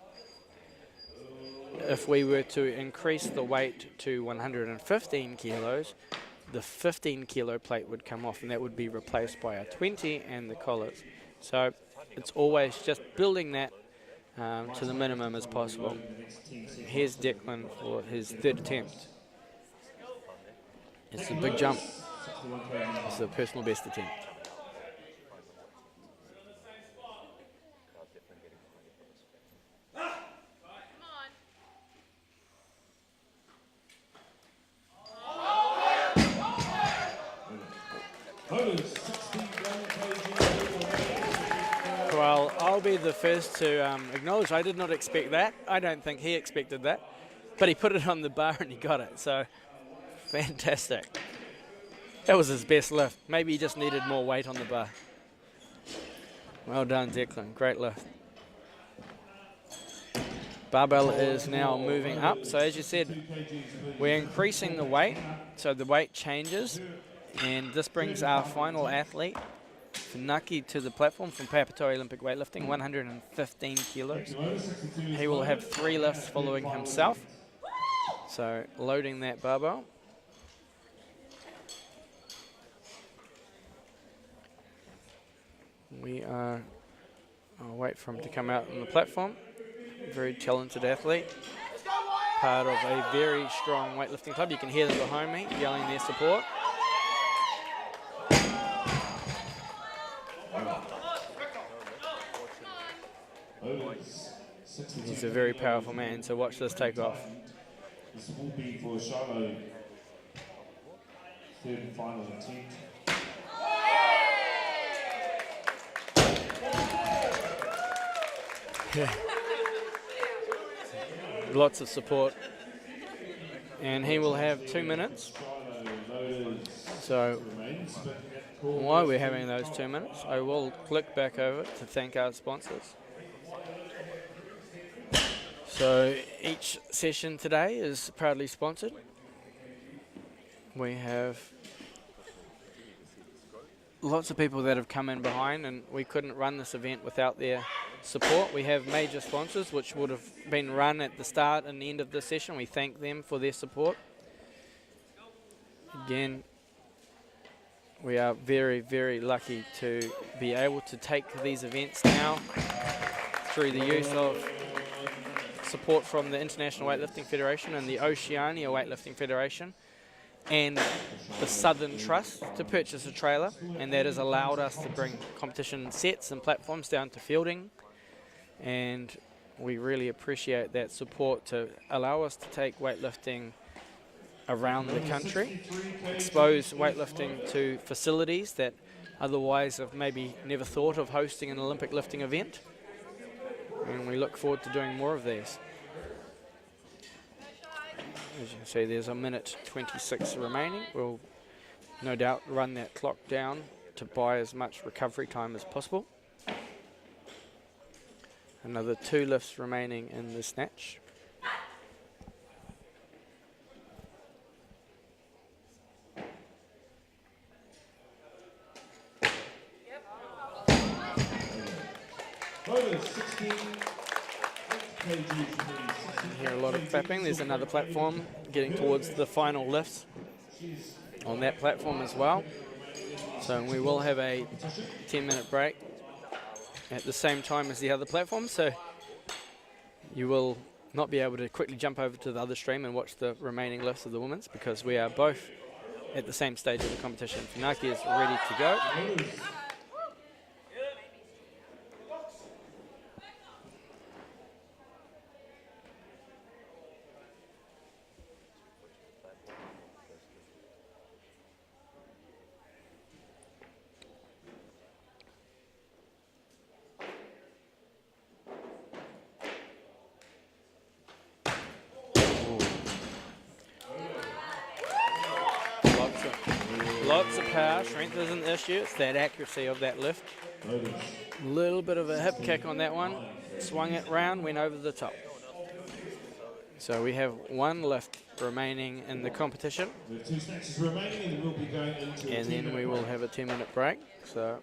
If we were to increase the weight to 115 kilos, the 15 kilo plate would come off, and that would be replaced by a 20 and the collars. So it's always just building that to the minimum as possible. Here's Declan for his third attempt. It's a big jump. It's a personal best attempt. Well, I'll be the first to acknowledge I did not expect that. I don't think he expected that. But he put it on the bar and he got it. So, fantastic. That was his best lift. Maybe he just needed more weight on the bar. Well done, Declan. Great lift. Barbell is now moving up. So as you said, we're increasing the weight. So the weight changes. And this brings our final athlete, Funaki, to the platform from Papatoe Olympic Weightlifting, 115 kilos. He will have 3 lifts following himself. So loading that barbell. I'll wait for him to come out on the platform. Very talented athlete. Part of a very strong weightlifting club. You can hear them behind me yelling their support. He's a very powerful man, so watch this take off. This will be for Shiloh. Third and final attempt. Yeah. Lots of support. And he will have 2 minutes. So while we're having those 2 minutes, I will click back over to thank our sponsors. So each session today is proudly sponsored. We have lots of people that have come in behind, and we couldn't run this event without their support. We have major sponsors which would have been run at the start and the end of the session. We thank them for their support. Again, we are very, very lucky to be able to take these events now through the use of support from the International Weightlifting Federation and the Oceania Weightlifting Federation and the Southern Trust to purchase a trailer, and that has allowed us to bring competition sets and platforms down to Fielding, and we really appreciate that support to allow us to take weightlifting around the country, expose weightlifting to facilities that otherwise have maybe never thought of hosting an Olympic lifting event. And we look forward to doing more of these. As you can see, there's a minute 26 remaining. We'll no doubt run that clock down to buy as much recovery time as possible. Another 2 lifts remaining in the snatch. Hear a lot of clapping. There's another platform getting towards the final lifts on that platform as well. So we will have a 10-minute break at the same time as the other platform. So you will not be able to quickly jump over to the other stream and watch the remaining lifts of the women's, because we are both at the same stage of the competition. Funaki is ready to go. lots of power. Strength isn't the issue. It's that accuracy of that lift. Loaders. Little bit of a hip kick on that one. Swung it round, went over the top. So we have one lift remaining in the competition. We have 2 snatches remaining, and we'll be going into And then we will have a 10-minute break. So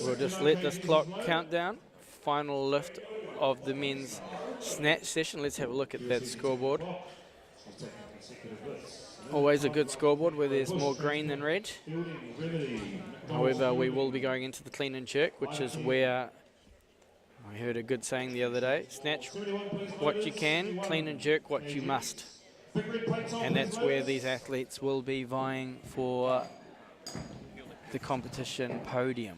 we'll just let this clock count down. Final lift of the men's snatch session. Let's have a look at that scoreboard. Always a good scoreboard where there's more green than red. However, we will be going into the clean and jerk, which is where I heard a good saying the other day. Snatch what you can, clean and jerk what you must. And that's where these athletes will be vying for the competition podium.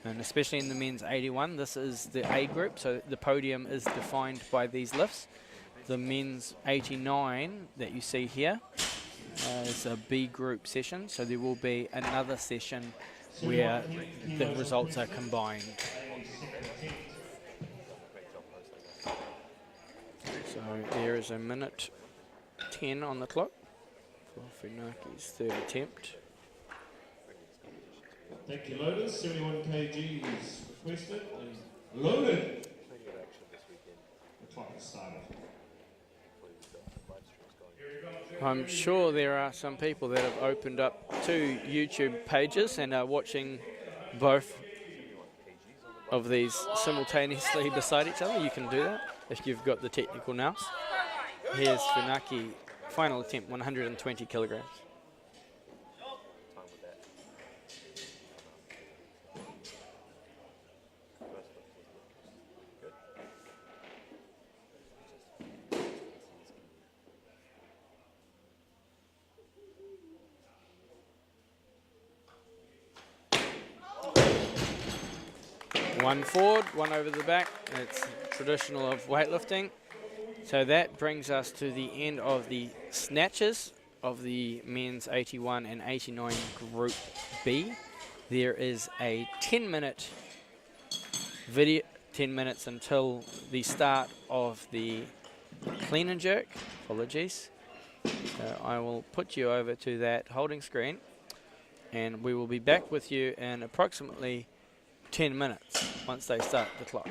And especially in the men's 81, this is the A group, so the podium is defined by these lifts. The men's 89 that you see here is a B group session, so there will be another session where the results are combined. So there is a minute 10 on the clock for Funaki's third attempt. Thank you, loaders. 71 kg is requested and loaded. The clock has started. I'm sure there are some people that have opened up 2 YouTube pages and are watching both of these simultaneously beside each other. You can do that if you've got the technical nous. Here's Funaki, final attempt, 120 kilograms. One forward, one over the back. It's traditional of weightlifting. So that brings us to the end of the snatches of the men's 81 and 89 Group B. There is a 10-minute video, 10 minutes until the start of the clean and jerk. Apologies. So I will put you over to that holding screen, and we will be back with you in approximately 10 minutes once they start the clock.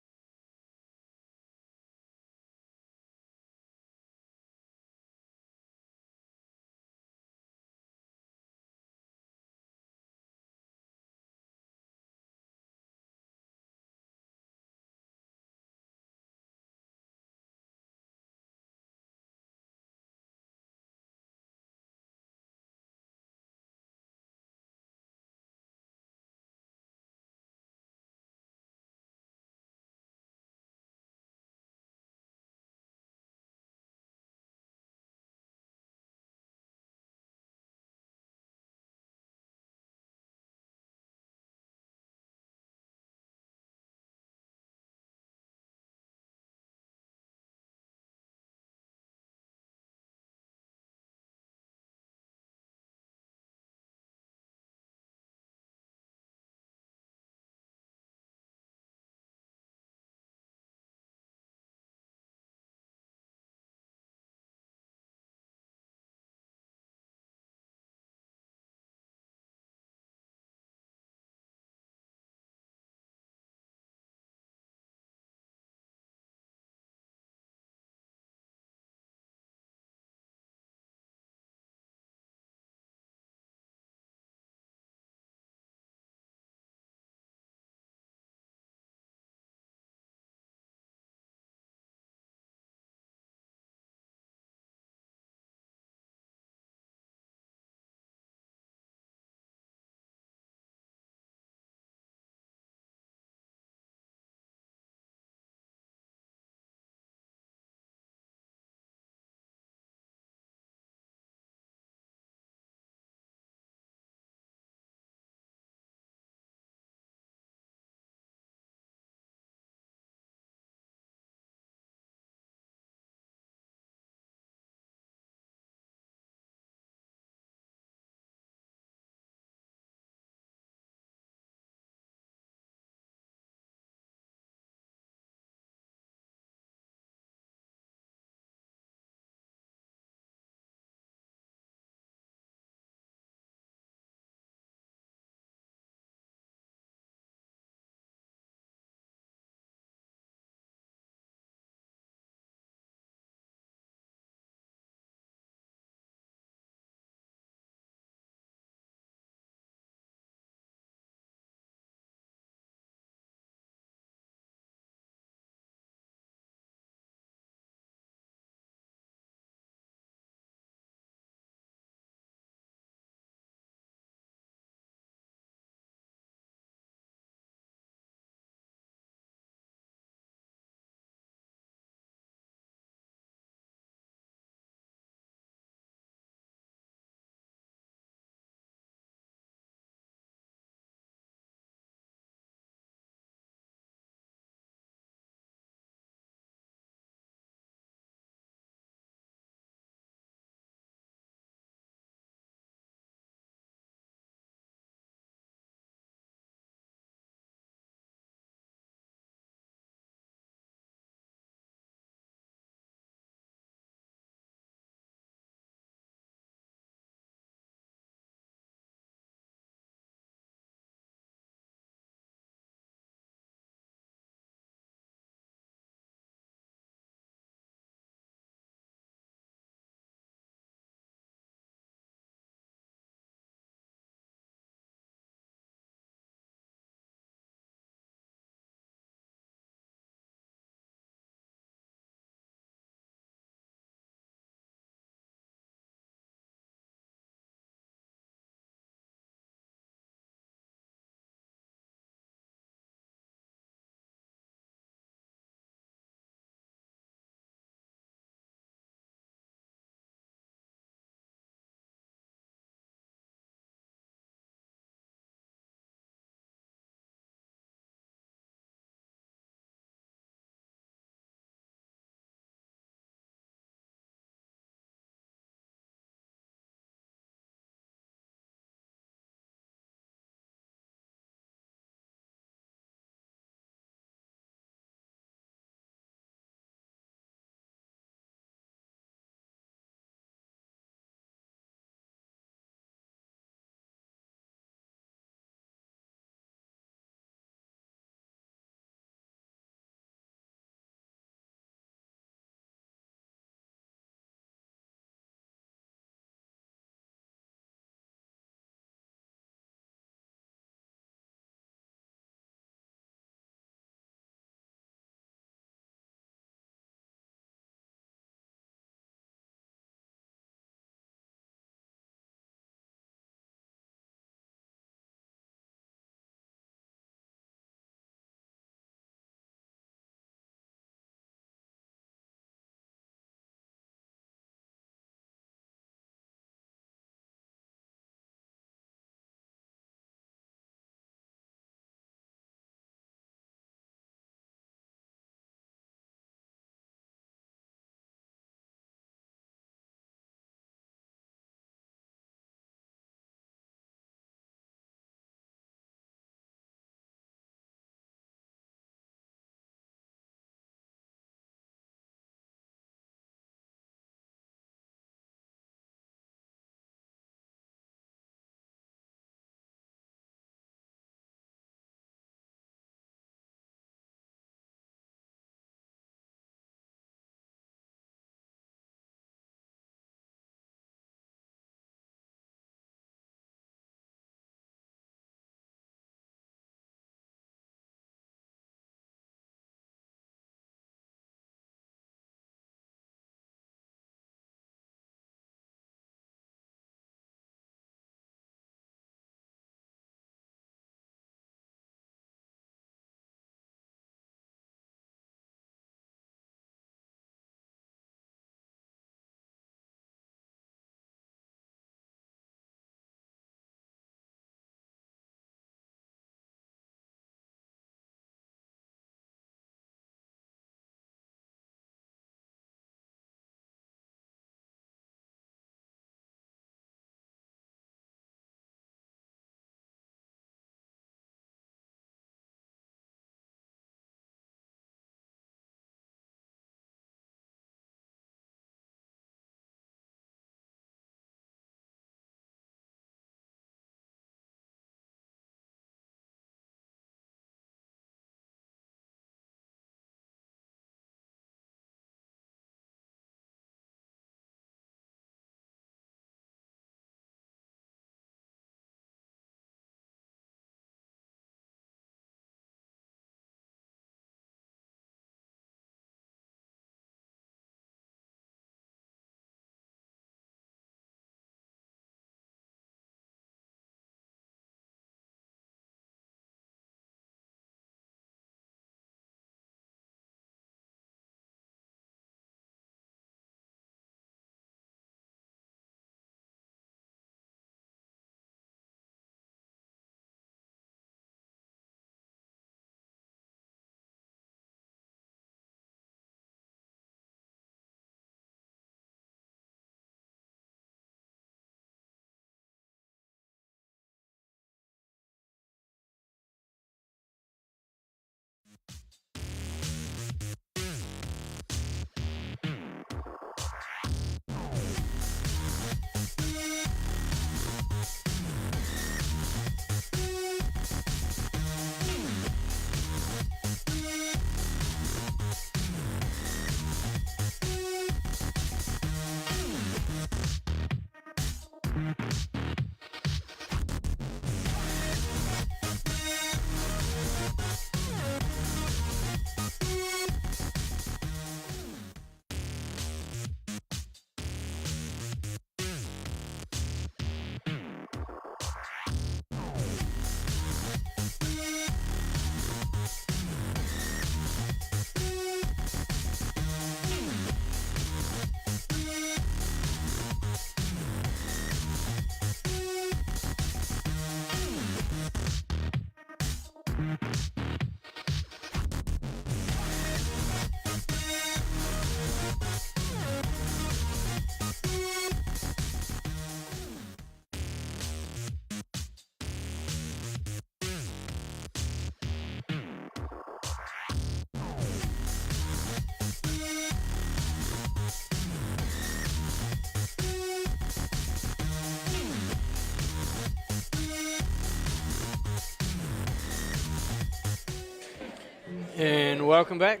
And welcome back.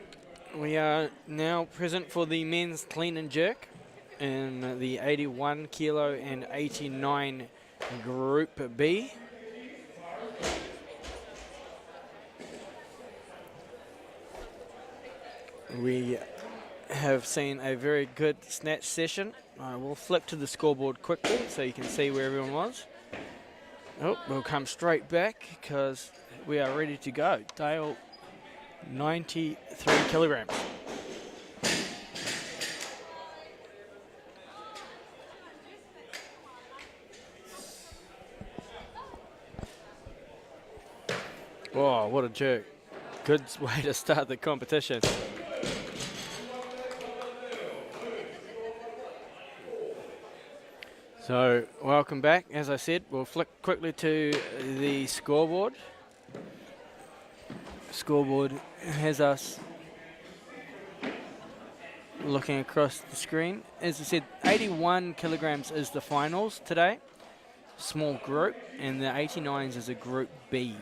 We are now present for the men's clean and jerk in the 81 kilo and 89 Group B. We have seen a very good snatch session. I will flip to the scoreboard quickly so you can see where everyone was. Oh, we'll come straight back because we are ready to go. Dale, 93 kilograms. Oh, what a jerk. Good way to start the competition. So, welcome back. As I said, we'll flick quickly to the scoreboard. Scoreboard has us looking across the screen. As I said, 81 kilograms is the finals today. Small group, and the 89s is a Group B.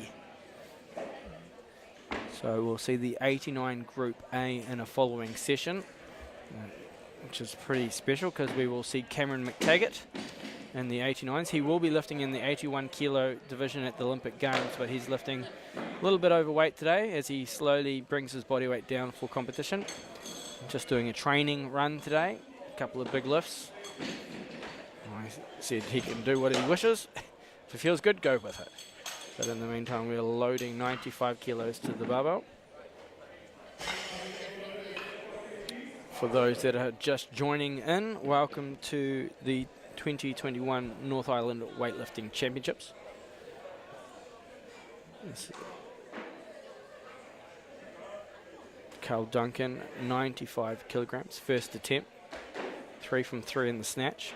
So we'll see the 89 Group A in a following session, which is pretty special because we will see Cameron McTaggart in the 89s. He will be lifting in the 81 kilo division at the Olympic Games, but he's lifting a little bit overweight today as he slowly brings his body weight down for competition. Just doing a training run today, a couple of big lifts. I said he can do what he wishes. If it feels good, go with it. But in the meantime, we're loading 95 kilos to the barbell. For those that are just joining in, welcome to the 2021 North Island Weightlifting Championships. Carl Duncan, 95 kilograms, first attempt. 3 from 3 in the snatch.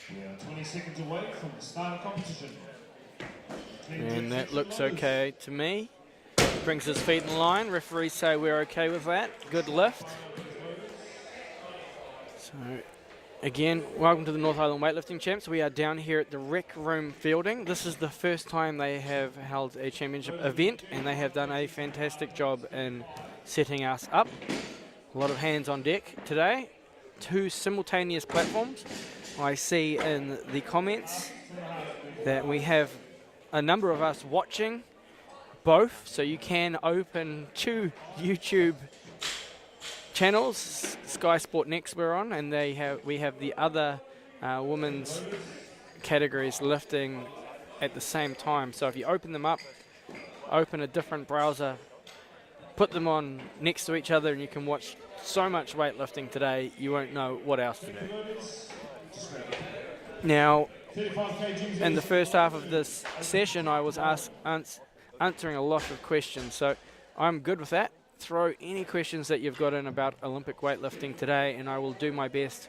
We are 20 seconds away from the start of competition. And that looks okay to me. Brings his feet in line. Referees say we're okay with that. Good lift. So, again, welcome to the North Island Weightlifting Champs. We are down here at the Rec Room Fielding. This is the first time they have held a championship event, and they have done a fantastic job in setting us up. A lot of hands on deck today. 2 simultaneous platforms. I see in the comments that we have a number of us watching both, so you can open 2 YouTube channels. Skysportnext we're on, and we have the other women's categories lifting at the same time. So if you open them up, open a different browser, put them on next to each other, and you can watch so much weightlifting today you won't know what else to do. Now, in the first half of this session, I was answering a lot of questions, so I'm good with that. Throw any questions that you've got in about Olympic weightlifting today, and I will do my best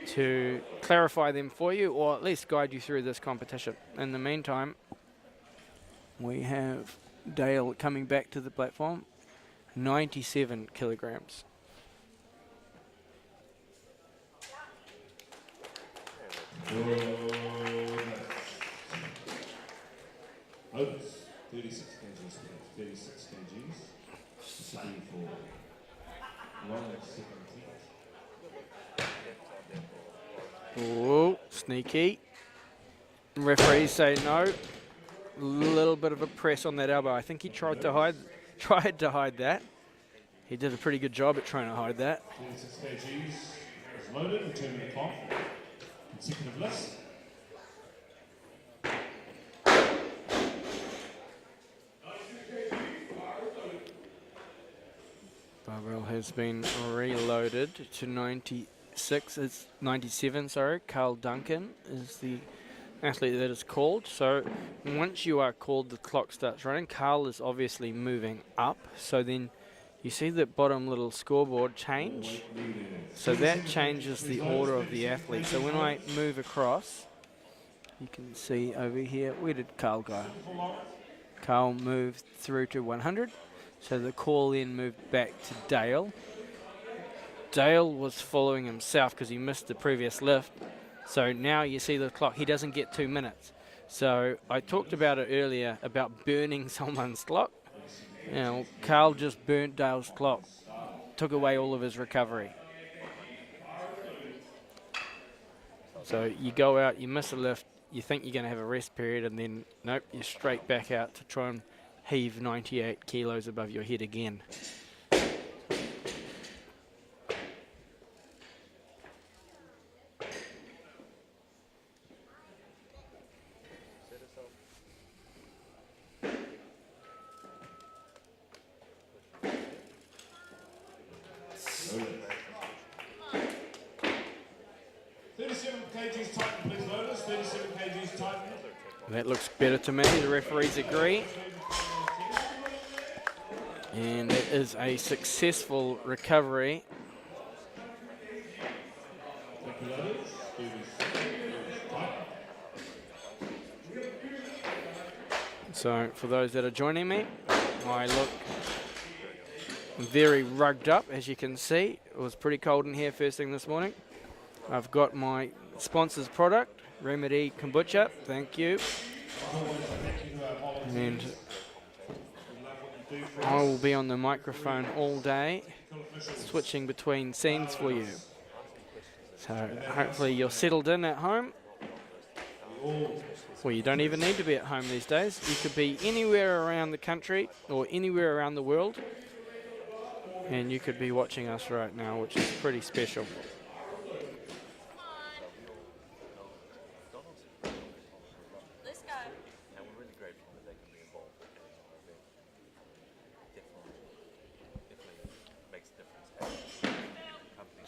to clarify them for you, or at least guide you through this competition. In the meantime, we have Dale coming back to the platform, 97 kilograms. Overs, 36 kgs, 36 kgs. Sitting for 1:17. Oh, sneaky. Referees say no. A little bit of a press on that elbow. I think he tried to hide that. He did a pretty good job at trying to hide that. 36 kgs is loaded, returning the clock. Consecutive list. Barbell has been reloaded to 96. It's 97, sorry. Carl Duncan is the athlete that is called. So once you are called, the clock starts running. Carl is obviously moving up. So then you see the bottom little scoreboard change. So that changes the order of the athlete. So when I move across, you can see over here, where did Carl go? Carl moved through to 100. So the call then moved back to Dale. Dale was following himself because he missed the previous lift. So now you see the clock, he doesn't get 2 minutes. So I talked about it earlier about burning someone's clock. You know, Carl just burnt Dale's clock, took away all of his recovery. So you go out, you miss a lift, you think you're going to have a rest period, and then nope, you're straight back out to try and heave 98 kilos above your head again. That looks better to me. The referees agree. And it is a successful recovery. So for those that are joining me, I look very rugged up, as you can see. It was pretty cold in here first thing this morning. I've got my sponsor's product, Remedy Kombucha, thank you. And I will be on the microphone all day, switching between scenes for you. So hopefully you're settled in at home. Well, you don't even need to be at home these days. You could be anywhere around the country or anywhere around the world, and you could be watching us right now, which is pretty special.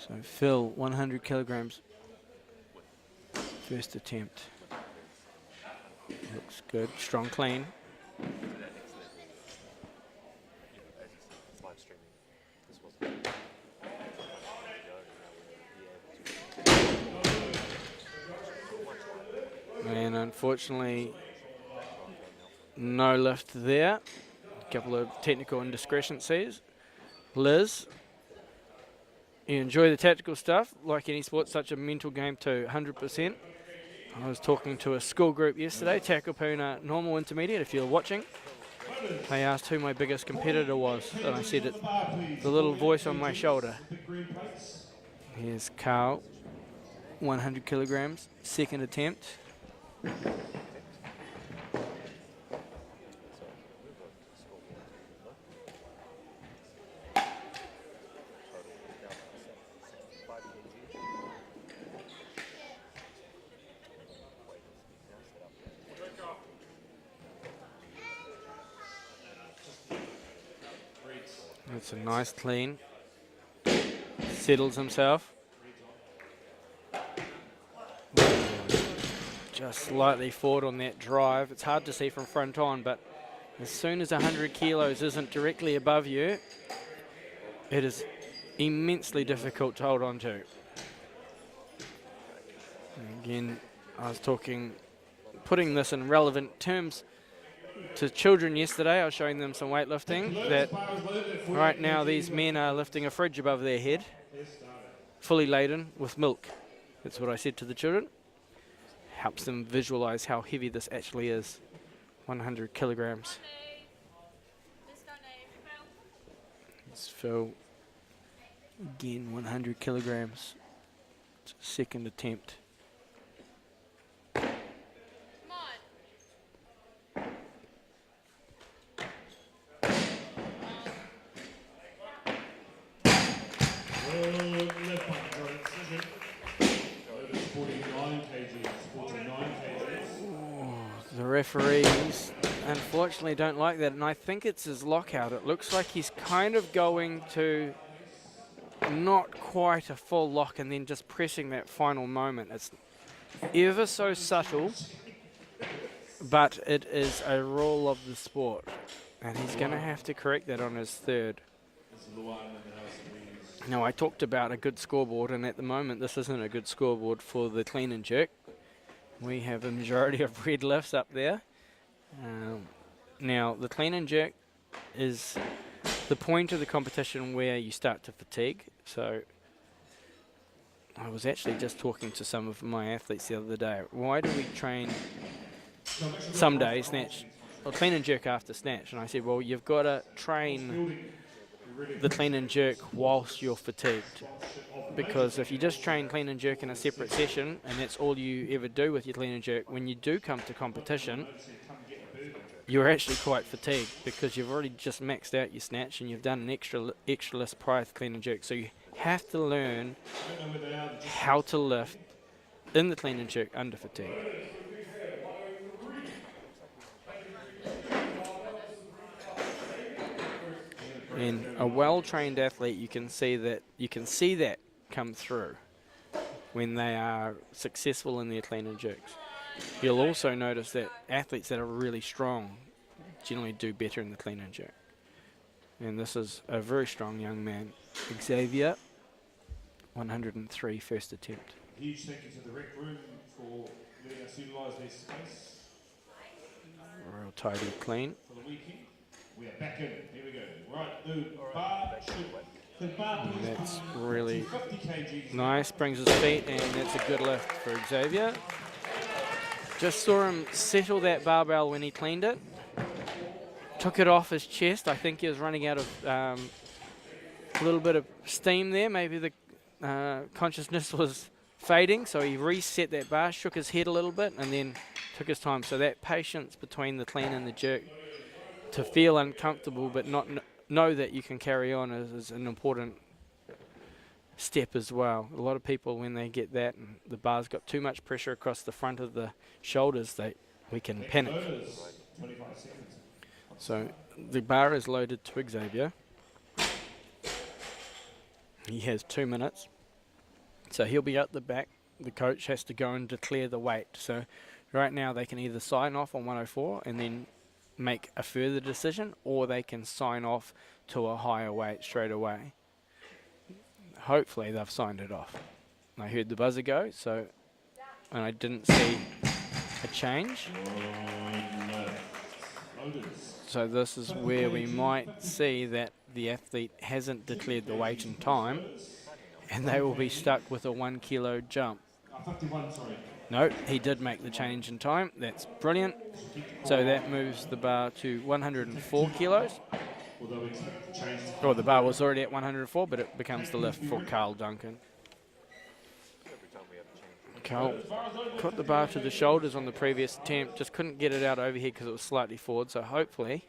So Phil, 100 kilograms, first attempt. Looks good, strong clean. And unfortunately, no lift there. A couple of technical indiscrepancies. Liz, you enjoy the tactical stuff, like any sport, such a mental game too, 100%. I was talking to a school group yesterday, Takapuna Normal Intermediate, if you're watching. They asked who my biggest competitor was, and I said it, the little voice on my shoulder. Here's Carl, 100 kilograms, second attempt. That's a nice clean. Settles himself. Just slightly forward on that drive. It's hard to see from front on, but as soon as 100 kilos isn't directly above you, it is immensely difficult to hold on to. And again, I was putting this in relevant terms to children yesterday. I was showing them some weightlifting, that right now these men are lifting a fridge above their head, fully laden with milk. That's what I said to the children. Helps them visualize how heavy this actually is. 100 kilograms. It's Phil. Again, 100 kilograms. It's a second attempt. referees unfortunately don't like that, and I think it's his lockout. It looks like he's kind of going to not quite a full lock and then just pressing that final moment. It's ever so subtle, but it is a rule of the sport, and he's going to have to correct that on his third. Now, I talked about a good scoreboard, and at the moment this isn't a good scoreboard for the clean and jerk. We have a majority of red lifts up there. Now, the clean and jerk is the point of the competition where you start to fatigue. So I was actually just talking to some of my athletes the other day. Why do we train some days snatch or clean and jerk after snatch? And I said, well, you've got to train the clean and jerk whilst you're fatigued, because if you just train clean and jerk in a separate session and that's all you ever do with your clean and jerk, when you do come to competition you're actually quite fatigued because you've already just maxed out your snatch and you've done an extra list prior to clean and jerk. So you have to learn how to lift in the clean and jerk under fatigue. And a well-trained athlete, you can see that come through when they are successful in their clean and jerks. You'll also notice that athletes that are really strong generally do better in the clean and jerk. And this is a very strong young man, Xavier, 103 first attempt. Huge thank you to the rec room for letting us utilise their space. Real tidy clean. For the weekend. We are back in. Here we go. Right, the bar And please that's be really 50 kgs. nice, brings his feet, and that's a good lift for Xavier. Just saw him settle that barbell when he cleaned it. Took it off his chest. I think he was running out of a little bit of steam there. Maybe the consciousness was fading, so he reset that bar, shook his head a little bit, and then took his time. So that patience between the clean and the jerk, to feel uncomfortable but not know that you can carry on, is an important step as well. A lot of people, when they get that and the bar's got too much pressure across the front of the shoulders, we can panic. 25 seconds. So the bar is loaded to Xavier. He has 2 minutes. So he'll be at the back. The coach has to go and declare the weight. So right now they can either sign off on 104 and then make a further decision, or they can sign off to a higher weight straight away. Hopefully they've signed it off. I heard the buzzer go, and I didn't see a change. So this is where we might see that the athlete hasn't declared the weight in time, and they will be stuck with a 1 kilo jump. 51, sorry. No, he did make the change in time. That's brilliant. So that moves the bar to 104 kilos. Or the bar was already at 104, but it becomes the lift for Carl Duncan. Carl put the bar to the shoulders on the previous attempt, just couldn't get it out overhead because it was slightly forward, so hopefully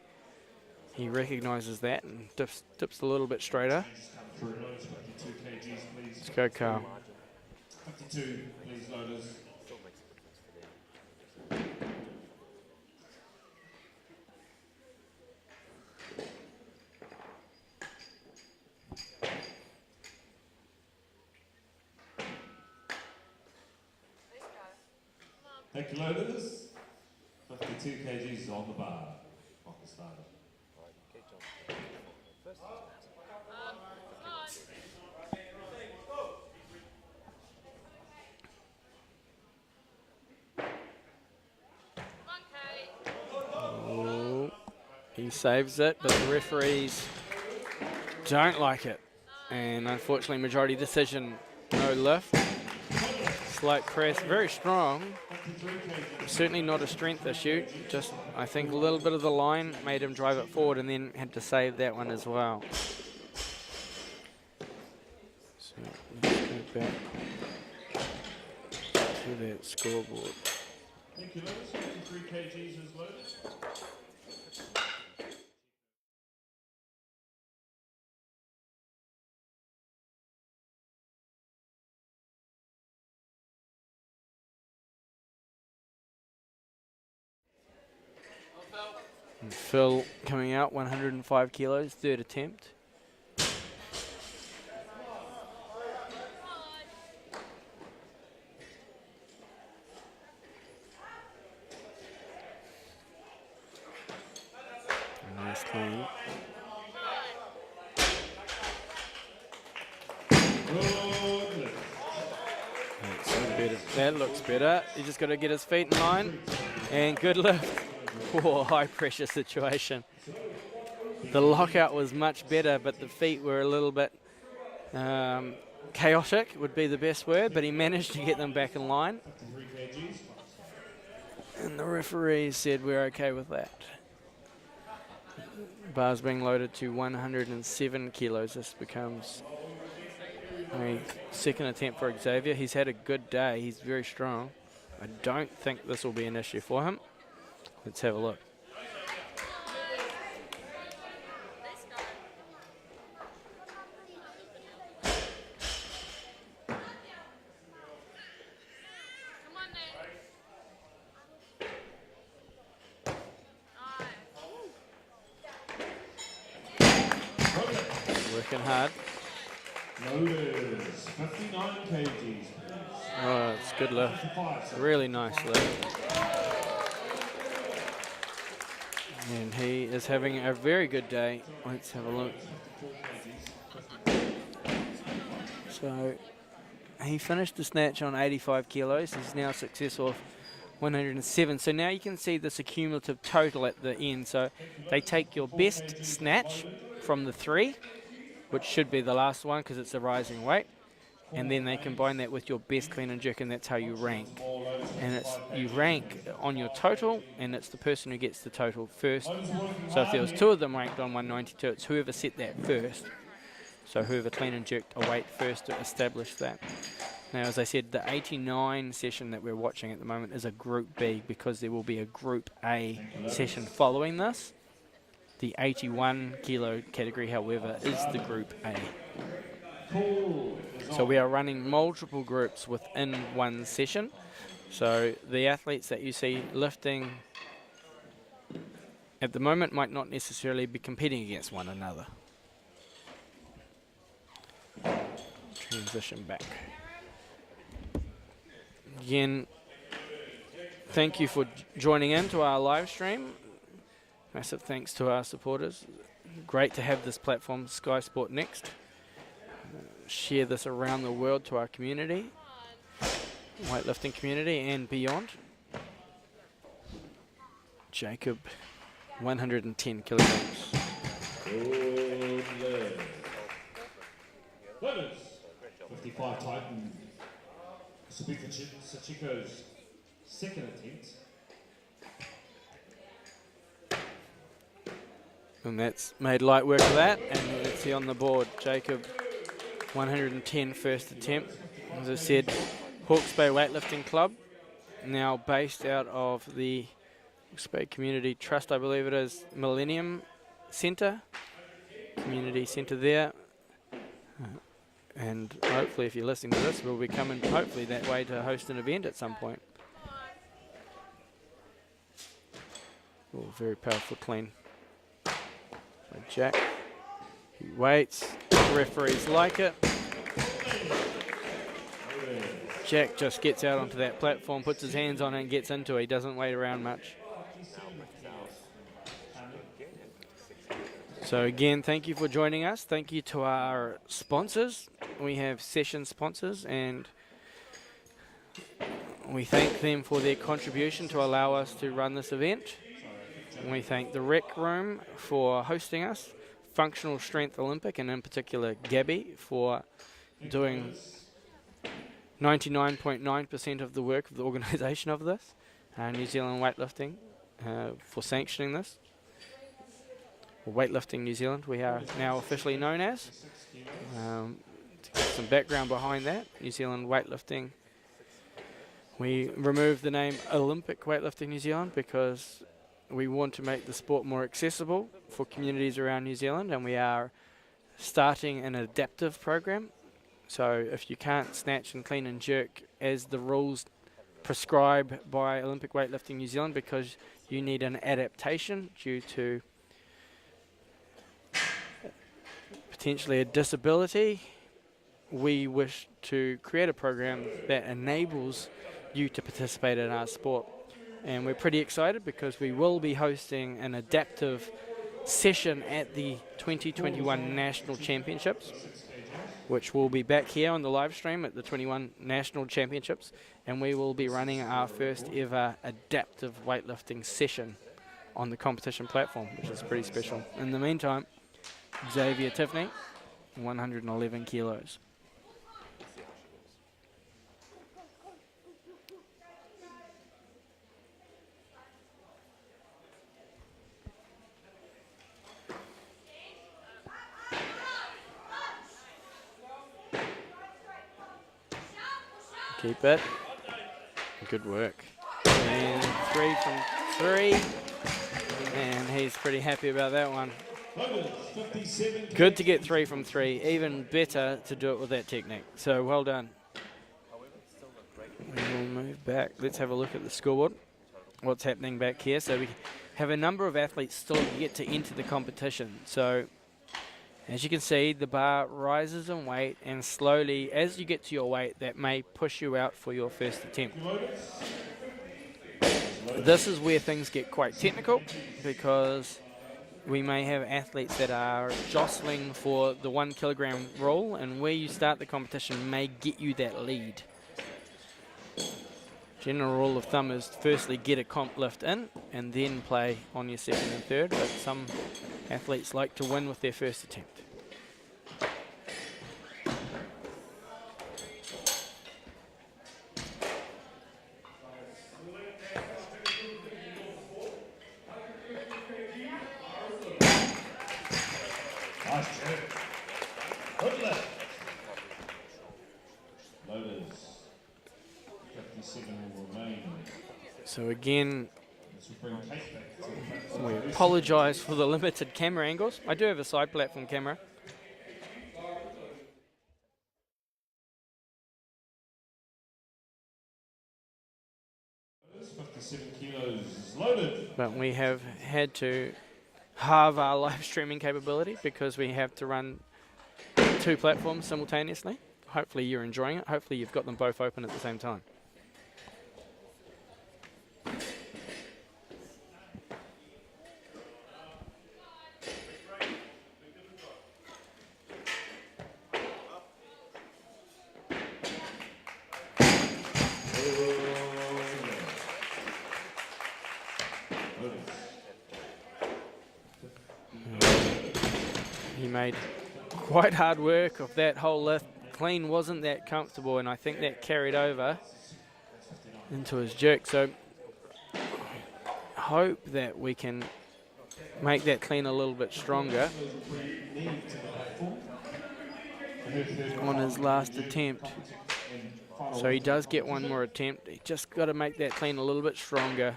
he recognises that and dips a little bit straighter. Let's go, Carl. 52, please, loaders. Thank you, loaders. 52 kgs is on the bar. Off the starter. Oh, he saves it, but the referees don't like it. And unfortunately, majority decision, no lift. Slight press, very strong. Certainly not a strength issue. Just, I think, a little bit of the line made him drive it forward and then had to save that one as well. So let's go back to that scoreboard. Thank you, loaders. 53 kgs is loaded. And Phil coming out, 105 kilos, third attempt. Nice clean. That looks better. You just got to get his feet in line. And good lift. Oh, high pressure situation. The lockout was much better, but the feet were a little bit chaotic, would be the best word, but he managed to get them back in line. And the referee said we're okay with that. Bars being loaded to 107 kilos. This becomes a second attempt for Xavier. He's had a good day. He's very strong. I don't think this will be an issue for him. Let's have a look. Working hard. Loaders, 59 kgs, please. Oh, it's good lift. Really nice lift. And he is having a very good day. Let's have a look. So he finished the snatch on 85 kilos. He's now successful of 107. So now you can see this accumulative total at the end. So they take your best snatch from the 3, which should be the last one because it's a rising weight, and then they combine that with your best clean and jerk, and that's how you rank. And it's you rank on your total, and it's the person who gets the total first. So if there was 2 of them ranked on 192, it's whoever set that first. So whoever clean and jerked a weight first to establish that. Now, as I said, the 89 session that we're watching at the moment is a Group B because there will be a Group A session following this. The 81 kilo category, however, is the Group A. So we are running multiple groups within one session. So the athletes that you see lifting at the moment might not necessarily be competing against one another. Transition back. Again, thank you for joining in to our live stream. Massive thanks to our supporters. Great to have this platform, skysportnext. Share this around the world to our community, weightlifting community and beyond. Jacob, 110 kilograms. Good lift. Loaders, 55 Titan. Sabitha Sachiko's second attempt. And that's made light work of that, and let's see on the board, Jacob, 110 first attempt. As I said, Hawke's Bay Weightlifting Club, now based out of the Hawke's Bay Community Trust, I believe it is, Millennium Centre, Community Centre there. And hopefully if you're listening to this, we'll be coming hopefully that way to host an event at some point. Oh, very powerful clean. Jack, he waits, the referees like it. Jack just gets out onto that platform, puts his hands on it and gets into it. He doesn't wait around much. So again, thank you for joining us. Thank you to our sponsors. We have session sponsors and we thank them for their contribution to allow us to run this event. We thank the Rec Room for hosting us, Functional Strength Olympic, and in particular Gabby for doing 99.9% of the work of the organisation of this, New Zealand Weightlifting for sanctioning this. Weightlifting New Zealand, we are now officially known as. To get some background behind that, New Zealand Weightlifting, we removed the name Olympic Weightlifting New Zealand because we want to make the sport more accessible for communities around New Zealand, and we are starting an adaptive program. So if you can't snatch and clean and jerk as the rules prescribe by Olympic Weightlifting New Zealand because you need an adaptation due to potentially a disability, we wish to create a program that enables you to participate in our sport. And we're pretty excited because we will be hosting an adaptive session at the 2021 National Championships, which will be back here on the live stream at the 21 National Championships, and we will be running our first ever adaptive weightlifting session on the competition platform, which is pretty special. In the meantime, Xavier Tiffany, 111 kilos. Keep it. Good work. And 3 from 3. And he's pretty happy about that one. Good to get 3 from 3. Even better to do it with that technique. So well done. We will move back. Let's have a look at the scoreboard. What's happening back here. So we have a number of athletes still yet to enter the competition. So as you can see, the bar rises in weight, and slowly, as you get to your weight, that may push you out for your first attempt. This is where things get quite technical, because we may have athletes that are jostling for the 1 kilogram rule, and where you start the competition may get you that lead. General rule of thumb is firstly get a comp lift in, and then play on your second and third, but some athletes like to win with their first attempt. Good lift. Loaders. 57 will remain. So again, This will bring Kate back to the platform. we apologise for the limited camera angles. I do have a side platform camera. Loaders, 57 kilos is loaded. But we have had to halve our live streaming capability because we have to run 2 platforms simultaneously. Hopefully you're enjoying it. Hopefully you've got them both open at the same time. He made quite hard work of that whole lift. Clean wasn't that comfortable, and I think that carried over into his jerk. So I hope that we can make that clean a little bit stronger on his last attempt. So he does get one more attempt. He just got to make that clean a little bit stronger.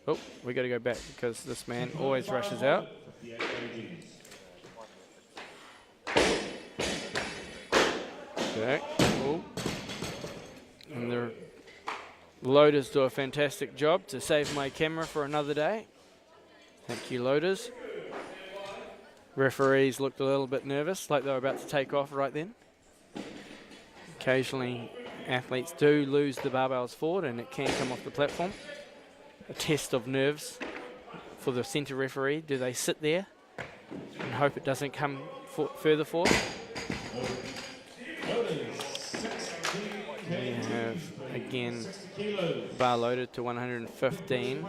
Oh, we got to go back because this man always rushes out. Okay. Oh. And the loaders do a fantastic job to save my camera for another day. Thank you, loaders. Referees looked a little bit nervous, like they were about to take off right then. Occasionally, athletes do lose the barbells forward and it can come off the platform. A test of nerves for the centre referee. Do they sit there and hope it doesn't come further forward? We have, again, bar loaded to 115.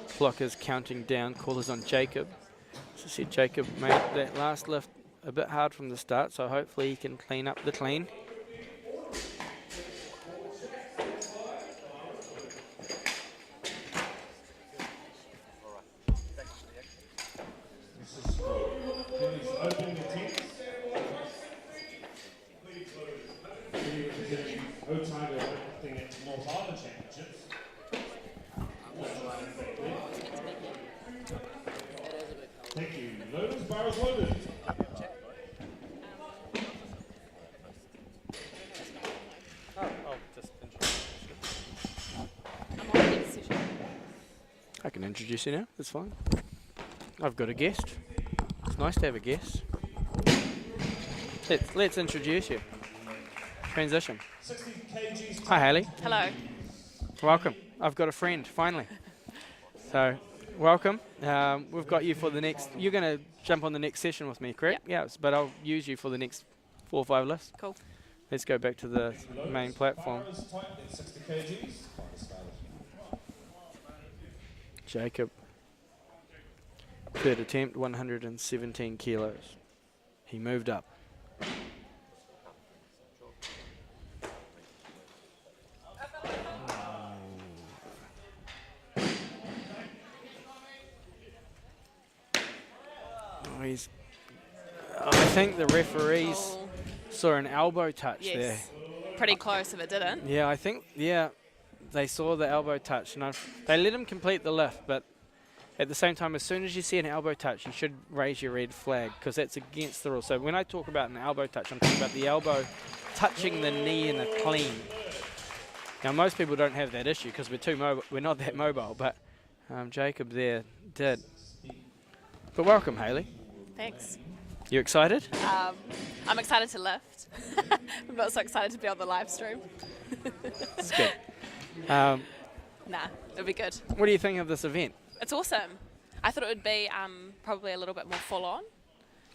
Clock is counting down. Call is on Jacob. As I said, Jacob made that last lift a bit hard from the start, so hopefully he can clean up the clean. Opening attempt. Otago weightlifting at North Island Championships. Thank you. Loaders, bar is loaded. introduce you now. That's fine. I've got a guest. It's nice to have a guest. Let's introduce you. Transition. 60 kgs. Hi, Haley. Hello. Welcome. I've got a friend, finally. So, welcome. We've got you for the next... You're going to jump on the next session with me, correct? Yep. Yeah, but I'll use you for the next 4 or 5 lifts. Cool. Let's go back to the main platform. Bar is tight at 60 kgs. Jacob. Third attempt, 117 kilos. He moved up. I think the referees Oh, saw an elbow touch there. yes. Pretty close if it didn't. Yeah, I think, they saw the elbow touch. And they let him complete the lift, but at the same time, as soon as you see an elbow touch, you should raise your red flag because that's against the rules. So when I talk about an elbow touch, I'm talking about the elbow touching the knee in a clean. Now, most people don't have that issue because we're not that mobile, but Jacob there did. But welcome, Haley. Thanks. You excited? I'm excited to lift. I'm not so excited to be on the live stream. It's good. Nah, it'll be good. What do you think of this event? It's awesome. I thought it would be probably a little bit more full on.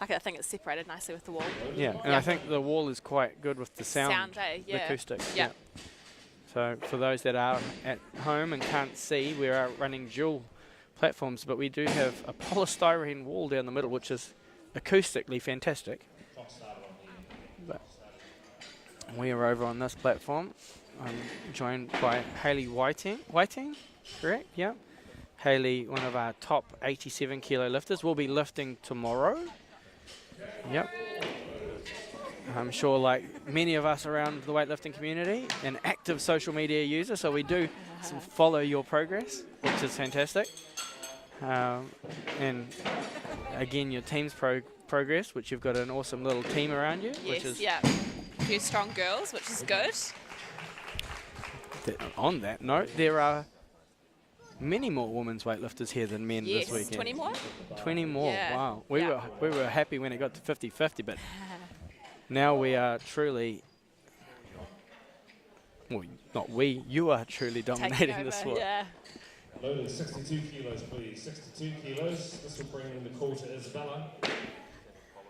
Like I think it's separated nicely with the wall. Yeah, and I think the wall is quite good with the sound, eh? the Yeah. acoustic. Yeah. So for those that are at home and can't see, we are running dual platforms, but we do have a polystyrene wall down the middle, which is acoustically fantastic. But we are over on this platform. I'm joined by Haley Whiting, correct? Yeah. Haley, one of our top 87 kilo lifters, will be lifting tomorrow. Yep. I'm sure, like many of us around the weightlifting community, an active social media user, so we do follow your progress, which is fantastic. And again, your team's progress, which you've got an awesome little team around you. Which Yes, is yeah. A few strong girls, which is good. On that note, there are many more women's weightlifters here than men Yes, this weekend. 20 more? 20 more, Yeah. wow. Yeah. We were happy when it got to 50-50, but now we are truly, well, not we, you are truly dominating Taking this over, one. yeah. Loaded 62 kilos, please. 62 kilos. This will bring the call to Isabella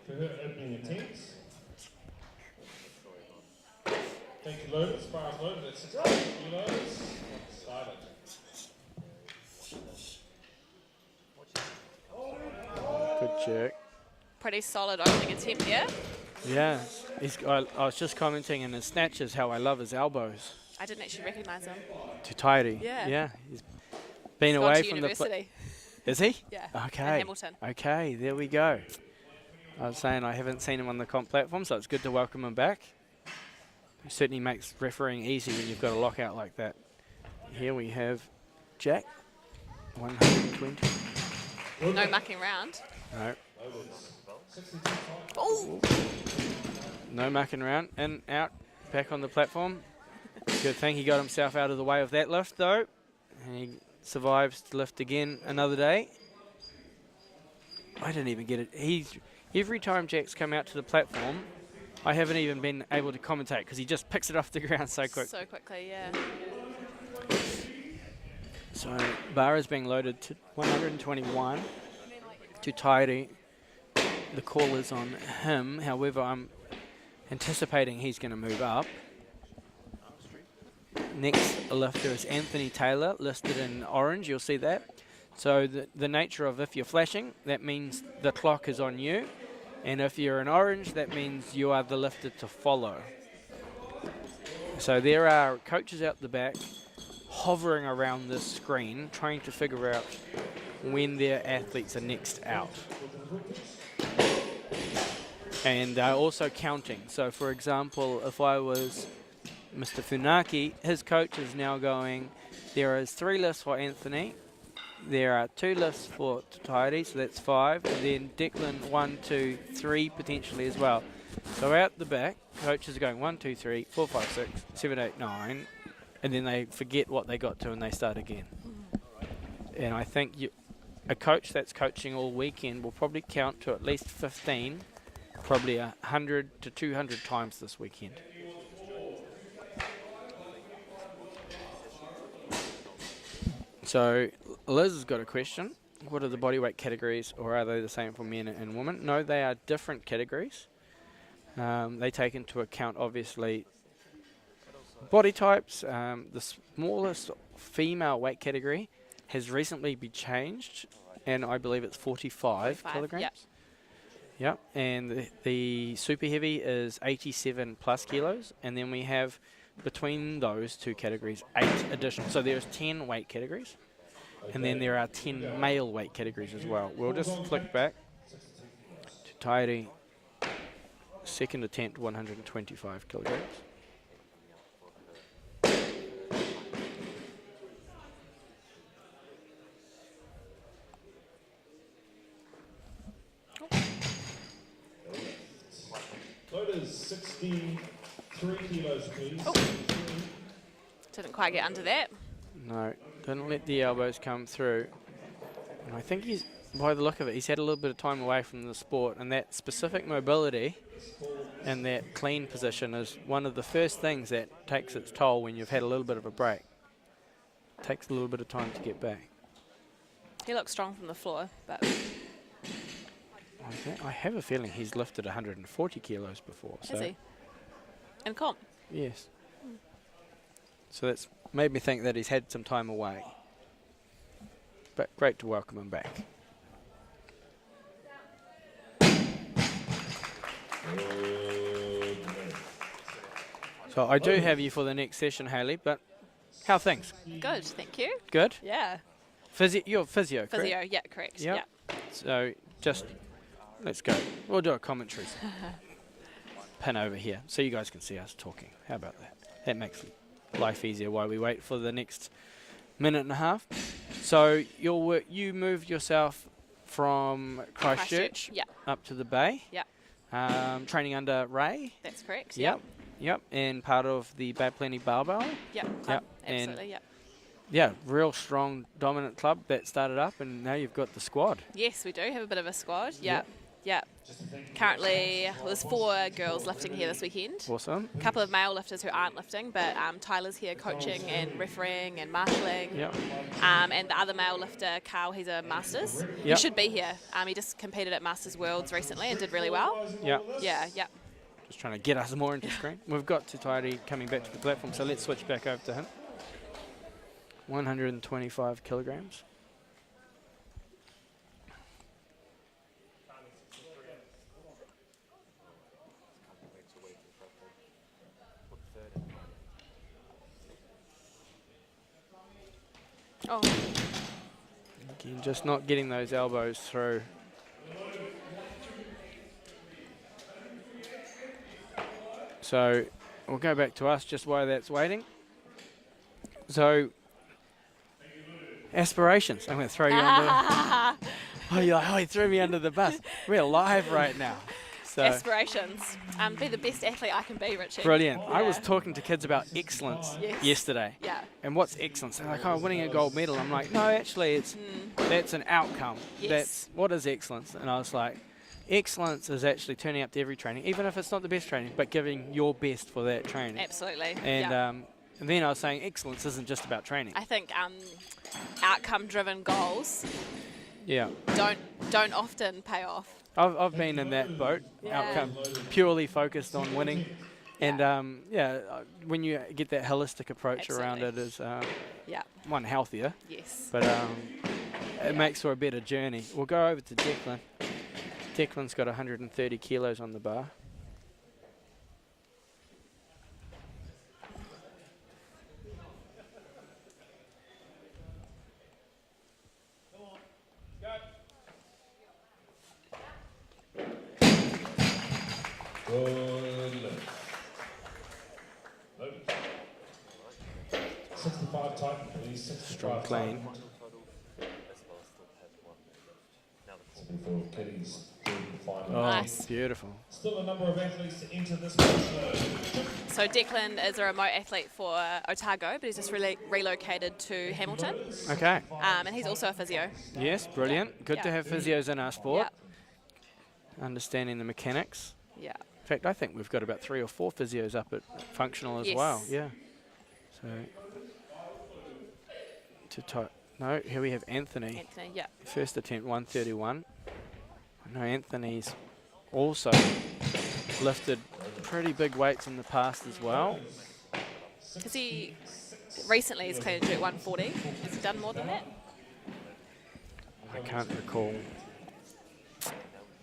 for her opening attempt. Thank you, loaded. As far as loaded at 62 kilos. Started. Good jerk. Pretty solid opening attempt here. Yeah, I was just commenting in his snatches how I love his elbows. I didn't actually recognise him. Too tidy. Yeah. He's been He's away gone to from university. Is he? Yeah. Okay. In Hamilton. Okay, there we go. I was saying I haven't seen him on the comp platform, so it's good to welcome him back. It certainly makes refereeing easy when you've got a lockout like that. Here we have Jack, 120. No mucking around. No, Oh! no mucking around. In, out, back on the platform. Good thing he got himself out of the way of that lift, though. And he survives to lift again another day. I didn't even get it. Every time Jack's come out to the platform, I haven't even been able to commentate because he just picks it off the ground so quick. So quickly, yeah. So bar is being loaded to 121. Too tidy. The call is on him. However, I'm anticipating he's going to move up. Next lifter is Anthony Taylor, listed in orange. You'll see that. So the nature of if you're flashing, that means the clock is on you. And if you're in orange, that means you are the lifter to follow. So there are coaches out the back hovering around this screen, trying to figure out when their athletes are next out. And they're also counting. So for example, if I was Mr. Funaki, his coach is now going, there is 3 lifts for Anthony. There are 2 lifts for Tidy, so that's 5. And then Declan, 1, 2, 3 potentially as well. So out the back, coaches are going 1, 2, 3, 4, 5, 6, 7, 8, 9. And then they forget what they got to and they start again. And I think a coach that's coaching all weekend will probably count to at least 15, probably 100 to 200 times this weekend. So Liz has got a question. What are the bodyweight categories, or are they the same for men and women? No, they are different categories. They take into account, obviously, body types. The smallest female weight category has recently been changed, and I believe it's 45 kilograms. Yep. Yep. And the super heavy is 87 plus kilos, and then we have between those two categories 8 additional. So there's 10 weight categories, and then there are 10 male weight categories as well. We'll just flick back to Tairi, second attempt, 125 kilograms. Loaders, 63 kilos, please. Oh. Didn't quite get under that. No, didn't let the elbows come through. And I think he's, by the look of it, he's had a little bit of time away from the sport, and that specific mobility and that clean position is one of the first things that takes its toll when you've had a little bit of a break. Takes a little bit of time to get back. He looks strong from the floor, but I have a feeling he's lifted 140 kilos before. is he? And comp. Yes. So that's made me think that he's had some time away. But great to welcome him back. So I do have you for the next session, Hayley, but how are things? Good, thank you. Good? Yeah. You're physio, correct? Physio, yeah, correct. Yep. Yeah. So just, let's go. We'll do a commentary. Pin over here so you guys can see us talking. How about that? That makes life easier while we wait for the next minute and a half. So you moved yourself from Christchurch Yeah, up to the Bay. yeah, Training under Ray. that's correct. Yep. Yep. And part of the Bad Plenty Barbell. Yep. Yep. Absolutely. Yep. Yeah, real strong, dominant club that started up, and now you've got the squad. Yes, we do have a bit of a squad. Yeah. Yep. Yeah. Currently, there's 4 girls lifting here this weekend. Awesome. A couple of male lifters who aren't lifting, but Tyler's here coaching and refereeing and marshalling. Yep. And the other male lifter, Carl, he's a Masters. He Yep. should be here. He just competed at Masters Worlds recently and did really well. Yep. Yeah, yeah. Just trying to get us more into screen. We've got Tutairi coming back to the platform, so let's switch back over to him. 125 kilograms. Oh, Again, just not getting those elbows through. So we'll go back to us just while that's waiting. So aspirations. I'm going to throw you under. Oh, he threw me under the bus. We're live right now. So aspirations. Be the best athlete I can be, Richie. brilliant. I was Yeah. talking to kids about excellence Yes. yesterday. Yeah. And what's excellence? They're like, oh, winning a gold medal. I'm like, no, actually, that's an outcome. Yes. That's what is excellence? And I was like, excellence is actually turning up to every training, even if it's not the best training, but giving your best for that training. Absolutely. And yeah. and then I was saying excellence isn't just about training. I think outcome-driven goals Yeah. don't often pay off. I've been in that boat, Yeah. outcome, purely focused on winning. And when you get that holistic approach around it is Yeah. one, healthier, Yes. but it makes for a better journey. We'll go over to Declan. Declan's got 130 kilos on the bar. Good lift. Loaders. 65 Titan, please. 65 Strong clean. Titan. As well as still have one left. Now the Looking for Kitty's final. Oh, Nice. beautiful. Still a number of athletes to enter this match. So Declan is a remote athlete for Otago, but he's just relocated to Hamilton. Okay. And he's also a physio. Yes, brilliant. Good to Yeah. have physios in our sport. Yeah. understanding the mechanics. Yeah. In fact, I think we've got about 3 or 4 physios up at functional as Yes. well. Yeah. So to type. No, here we have Anthony. Anthony, yeah. First attempt 131. I know Anthony's also lifted pretty big weights in the past as well. Because he recently is cleared to do 140. Has he done more than that? I can't recall.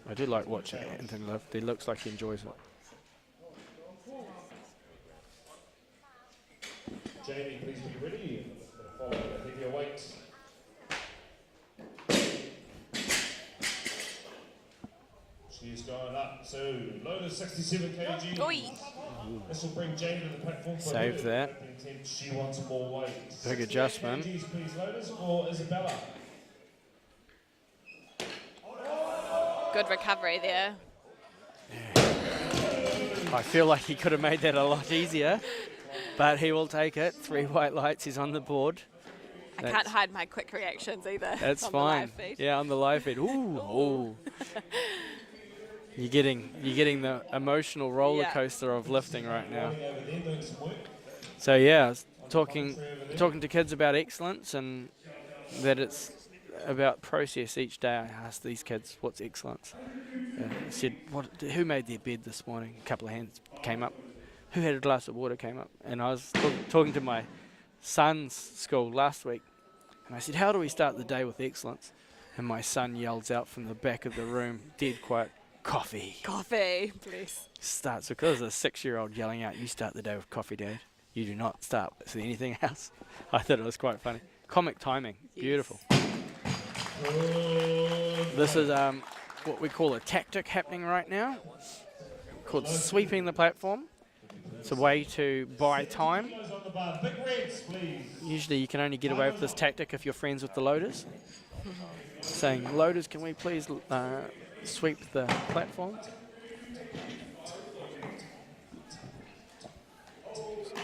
I do like watching Anthony lift. He looks like he enjoys it. Jamie, please be ready. Follow the heavier weight. She's going up to load of 67 kg. Oi. This will bring Jamie to the platform for Save her that. opening attempt. She wants more weight. Big adjustment. 68 kgs, please, loaders, or Isabella. Good recovery there. I feel like he could have made that a lot easier, but he will take it. 3 white lights, he's on the board. I can't hide my quick reactions either. That's on fine. The live feed. Yeah, on the live feed. Ooh, ooh. You're getting the emotional roller coaster of lifting right now. Over there doing some work. So yeah, I was talking to kids about excellence and that it's about process each day. I asked these kids, "What's excellence?" I said, "Who made their bed this morning?" A couple of hands came up. "Who had a glass of water?" came up. And I was talking to my son's school last week, and I said, "How do we start the day with excellence?" And my son yells out from the back of the room, dead quiet, "Coffee." Coffee, please. Starts because a 6-year-old yelling out, "You start the day with coffee, Dad. You do not start with anything else." I thought it was quite funny. Comic timing, beautiful. This is what we call a tactic happening right now, called sweeping the platform. It's a way to buy time. Kilos on the bar. Big reds, please. Usually you can only get away with this tactic if you're friends with the loaders. Saying, "Loaders, can we please sweep the platform?"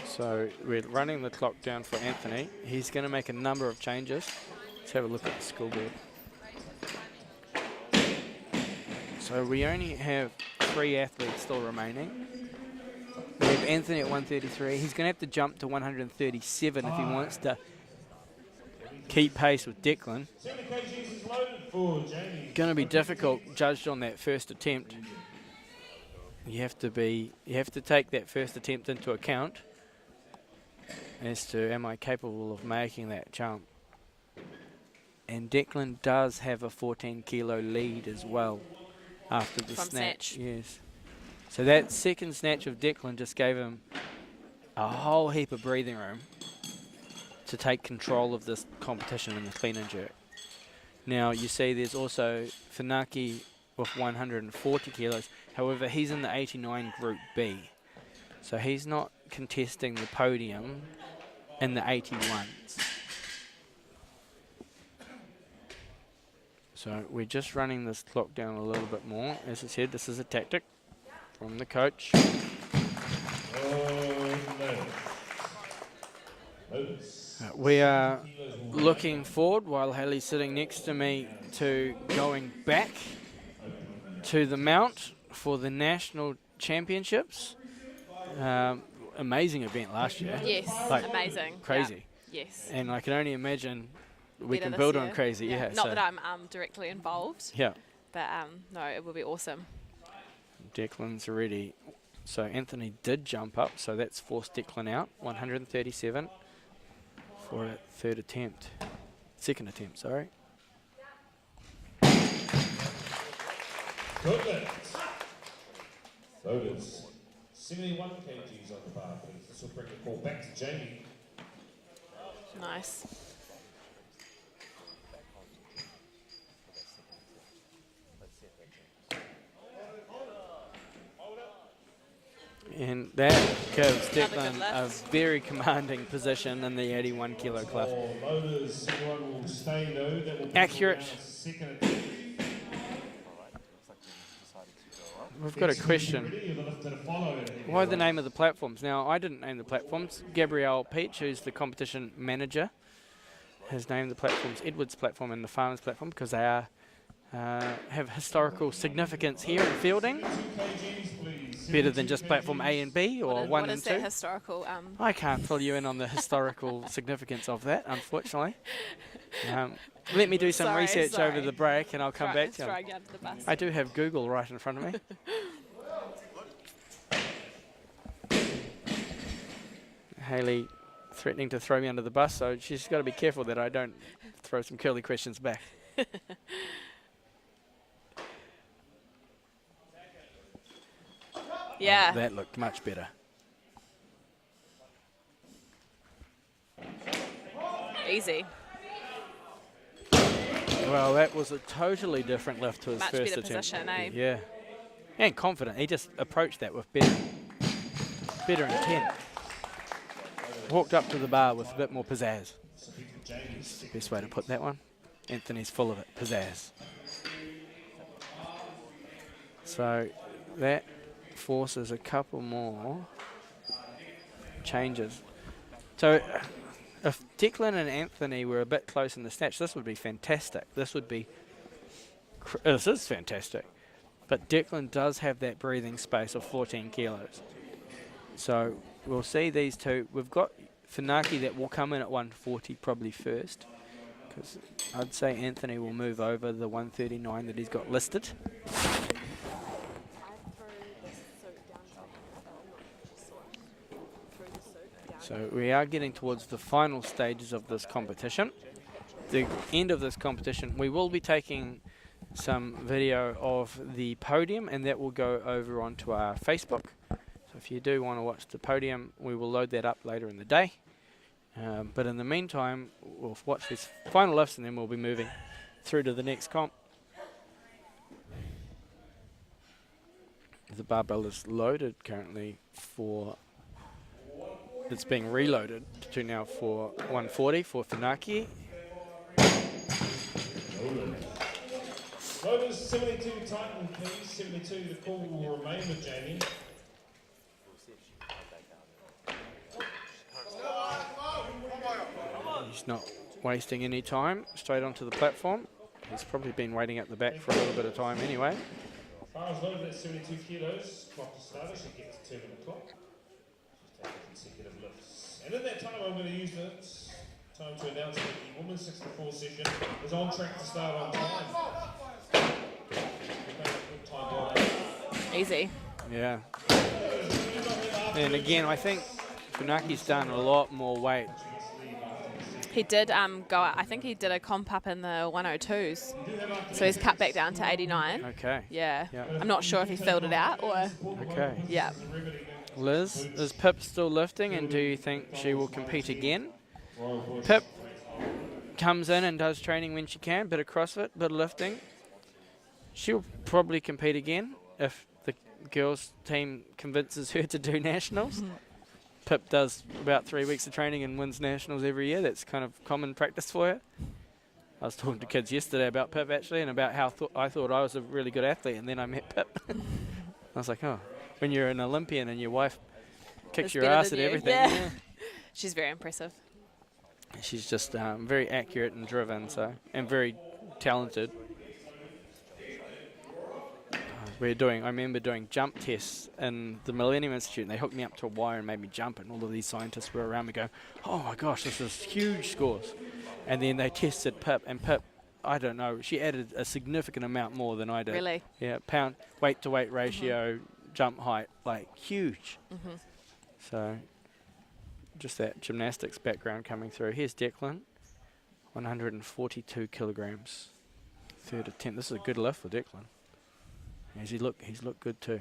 So we're running the clock down for Anthony. He's going to make a number of changes. Let's have a look at the scoreboard. So we only have 3 athletes still remaining. We have Anthony at 133. He's going to have to jump to 137 if he wants to keep pace with Declan. 70 kgs is loaded for Jamie. Going to be difficult, judged on that first attempt. You have to take that first attempt into account as to, am I capable of making that jump? And Declan does have a 14 kilo lead as well after the From snatch. Snatch. Yes. So that second snatch of Declan just gave him a whole heap of breathing room to take control of this competition in the clean and jerk. Now you see there's also Funaki with 140 kilos. However, he's in the 89 Group B. So he's not contesting the podium in the 81s. So we're just running this clock down a little bit more. As I said, this is a tactic from the coach. We are looking forward, while Haley's sitting next to me, to going back to the Mount for the National Championships. Amazing event last year. Yes, Like, amazing. Crazy. Yeah. Yes. And I can only imagine we Better can this build on year. crazy. Yeah. Not So that I'm directly involved, yeah. but no, it will be awesome. Declan's ready. So Anthony did jump up, so that's forced Declan out. 137 for a second attempt, sorry. Good. Loaders. 71 kgs on the bar, please. This will bring the call back to Jamie. Nice. And that gives Another Declan good a lift. very commanding position in the 81 kilo club. For loaders, anyone will stay though. That will bring Accurate. around second attempt. we've got a question. Ready? You're the lifter to follow. Why the name of the platforms? Now, I didn't name the platforms. Gabrielle Peach, who's the competition manager, has named the platforms Edwards platform and the Farmers platform because they are have historical significance here in fielding. 2 kgs, please. Better than just platform A and B or 1 what and is 2. that historical? I can't fill you in on the historical significance of that, unfortunately. Let me do some Sorry, research over sorry. the break and I'll come back to you. Throwing you under the bus. I do have Google right in front of me. Hayley threatening to throw me under the bus, so she's got to be careful that I don't throw some curly questions back. Yeah. That looked much better. Easy. Well, that was a totally different lift to his Much first better attempt. position, eh? Yeah. And confident. He just approached that with better intent. Walked up to the bar with a bit more pizzazz. That's the best way to put that one. Anthony's full of it. Pizzazz. So that forces a couple more changes. So if Declan and Anthony were a bit close in the snatch, this would be fantastic. This would be, this is fantastic. But Declan does have that breathing space of 14 kilos. So we'll see these two. We've got Funaki that will come in at 140 probably first, because I'd say Anthony will move over the 139 that he's got listed. So we are getting towards the final stages of this competition. The end of this competition, we will be taking some video of the podium, and that will go over onto our Facebook. So if you do want to watch the podium, we will load that up later in the day. But in the meantime, we'll watch these final lifts and then we'll be moving through to the next comp. The barbell is loaded currently for, it's being reloaded to now for 140 for Funaki. Rovers 72 Titan, please. 72, the call will remain with Jamie. He's not wasting any time, straight onto the platform. He's probably been waiting at the back for a little bit of time anyway. Bars loaded at 72 kilos. Clock to start. She gets a 2-minute clock. She's taking consecutive lifts. And in that time, I'm going to use it time to announce that the women's 64 session is on track to start on time. Easy. Yeah. And again, I think Funaki's done a lot more weight. He did go, I think he did a comp up in the 102s. So he's cut back down to 89. Okay. Yeah. Yeah. I'm not sure if he filled it out or, Okay. yeah. Liz, is Pip still lifting, and do you think she will compete again? Pip comes in and does training when she can, bit of CrossFit, bit of lifting. She'll probably compete again if the girls team convinces her to do nationals. Pip does about 3 weeks of training and wins nationals every year. That's kind of common practice for her. I was talking to kids yesterday about Pip actually, and about how I thought I was a really good athlete, and then I met Pip. I was like, oh, when you're an Olympian and your wife kicks Is your better ass than at you. everything. Yeah. Yeah. She's very impressive. She's just very accurate and driven, and very talented. I remember doing jump tests in the Millennium Institute, and they hooked me up to a wire and made me jump, and all of these scientists were around me going, oh my gosh, this is huge scores. And then they tested Pip, and Pip, I don't know, she added a significant amount more than I did. Really? Yeah, pound weight to weight ratio, jump height, like huge. So just that gymnastics background coming through. Here's Declan, 142 kilograms, third attempt. This is a good lift for Declan. He's looked good too.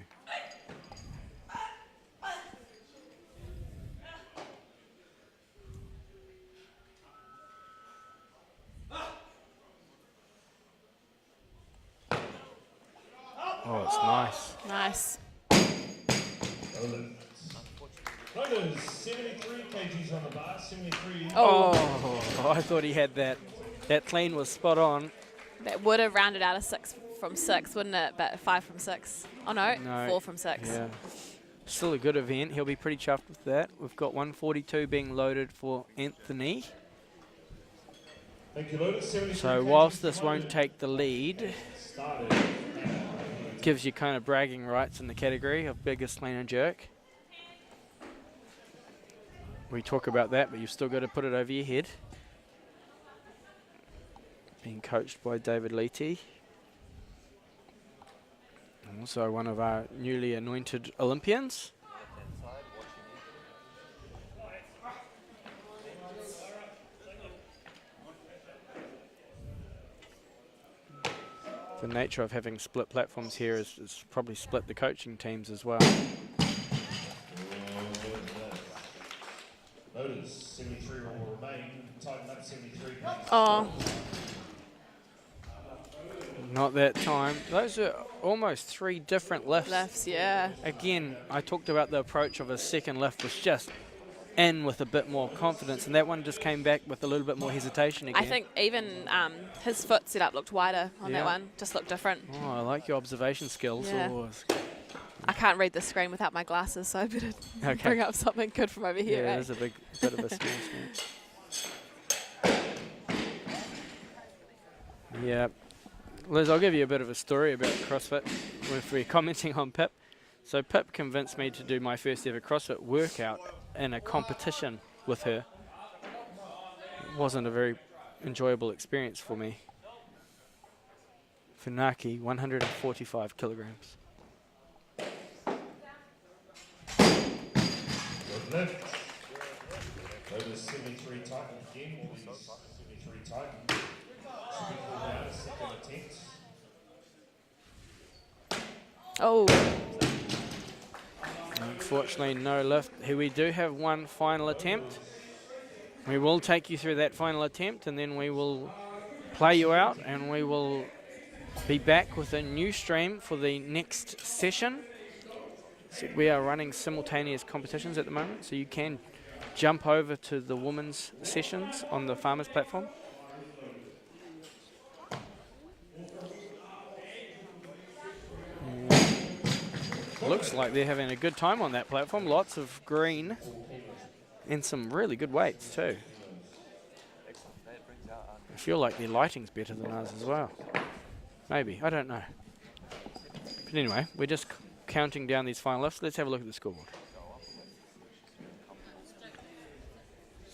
Oh, it's nice. Nice. Rovers 73 kgs on the bar. 73. Oh, I thought he had that. That clean was spot on. That would have rounded out a 6 from 6, wouldn't it? But 5 from 6. Oh no, No. 4 from 6. Yeah. Still a good event. He'll be pretty chuffed with that. We've got 142 being loaded for Anthony. Thank you, loaded. 73 So kgs whilst this won't loaded. take the lead, Started. gives you kind of bragging rights in the category of biggest clean and jerk. We talk about that, but you've still got to put it over your head. Being coached by David Leety. Also one of our newly anointed Olympians. Left-hand side, watching The nature of having split platforms here is probably split the coaching teams as well. Loaders, 73 will remain. Tighten up 73. Oh, Not that time. Those are almost 3 different lifts. lefts, yeah. Again, I talked about the approach of a second lift was just in with a bit more confidence, and that one just came back with a little bit more hesitation again. I think even his foot setup looked wider on Yeah. that one. Just looked different. Oh, I like your observation skills. Yeah. Oh, I can't read the screen without my glasses, so I better okay. bring up something good from over here. Yeah, eh? there's a big bit of a skill set. Yeah. Liz, I'll give you a bit of a story about CrossFit if we're commenting on Pip. So Pip convinced me to do my first ever CrossFit workout in a competition with her. It wasn't a very enjoyable experience for me. Funaki, 145 kilograms. Good left. Loaders, 73 tighten again. All these 73 tighten. Should be pulled out a second attempt. Oh, Unfortunately, no lift. Here we do have one final attempt. We will take you through that final attempt, and then we will play you out, and we will be back with a new stream for the next session. So we are running simultaneous competitions at the moment, so you can jump over to the women's sessions on the Farmers platform. Looks like they're having a good time on that platform. Lots of green and some really good weights too. that brings out I feel like their lighting's better than ours as well. Maybe, I don't know. But anyway, we're just counting down these final lifts. Let's have a look at the scoreboard.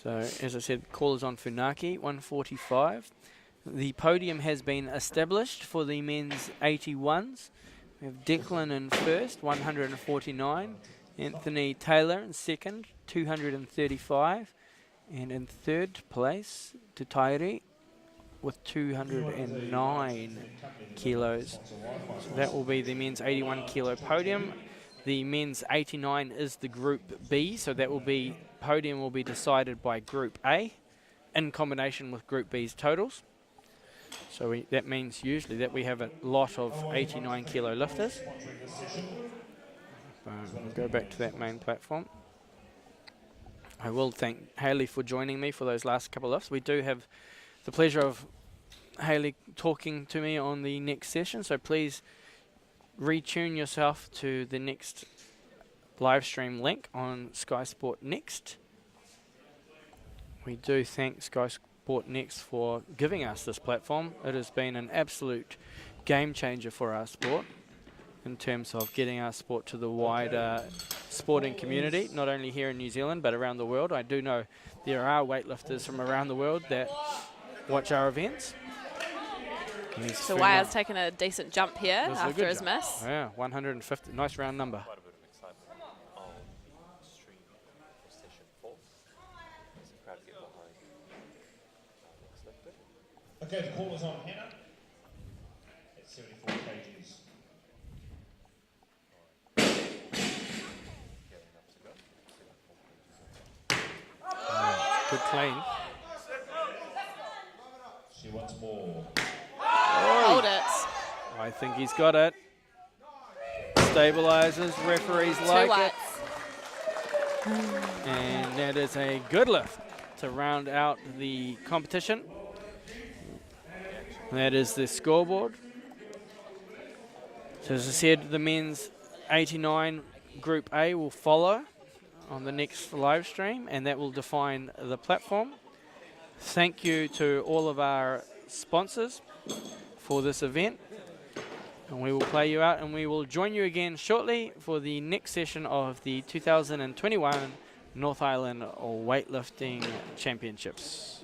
So, as I said, call is on Funaki, 145. The podium has been established for the men's 81s. We have Declan in first, 149. Anthony Taylor in second, 235. And in third place, Tutairi with 209 kilos. So that will be the men's 81 kilo podium. The men's 89 is the Group B, so that will be, podium will be decided by Group A in combination with Group B's totals. So that means usually that we have a lot of 89 kilo lifters. We'll go back to that main platform. I will thank Hayley for joining me for those last couple of lifts. We do have the pleasure of Hayley talking to me on the next session, so please retune yourself to the next live stream link on skysportnext. We do thank skysportnext for giving us this platform. It has been an absolute game changer for our sport in terms of getting our sport to the wider sporting community, not only here in New Zealand but around the world. I do know there are weightlifters from around the world that watch our events. so Wire's taken a decent jump here Was a after good his jump. miss. Yeah, 150, nice round number. quite a bit of excitement on stream for session 4. So proud to get behind next lifter. Okay, the call is on Hannah at 74 kgs. Getting up to go. 74 kgs. Good clean. She wants more. Hold it. I think he's got it. Stabilizes, referees Two like whites. it. And that is a good lift to round out the competition. That is the scoreboard. So as I said, the men's 89 Group A will follow on the next live stream, and that will define the platform. Thank you to all of our sponsors for this event, and we will play you out, and we will join you again shortly for the next session of the 2021 North Island Weightlifting Championships.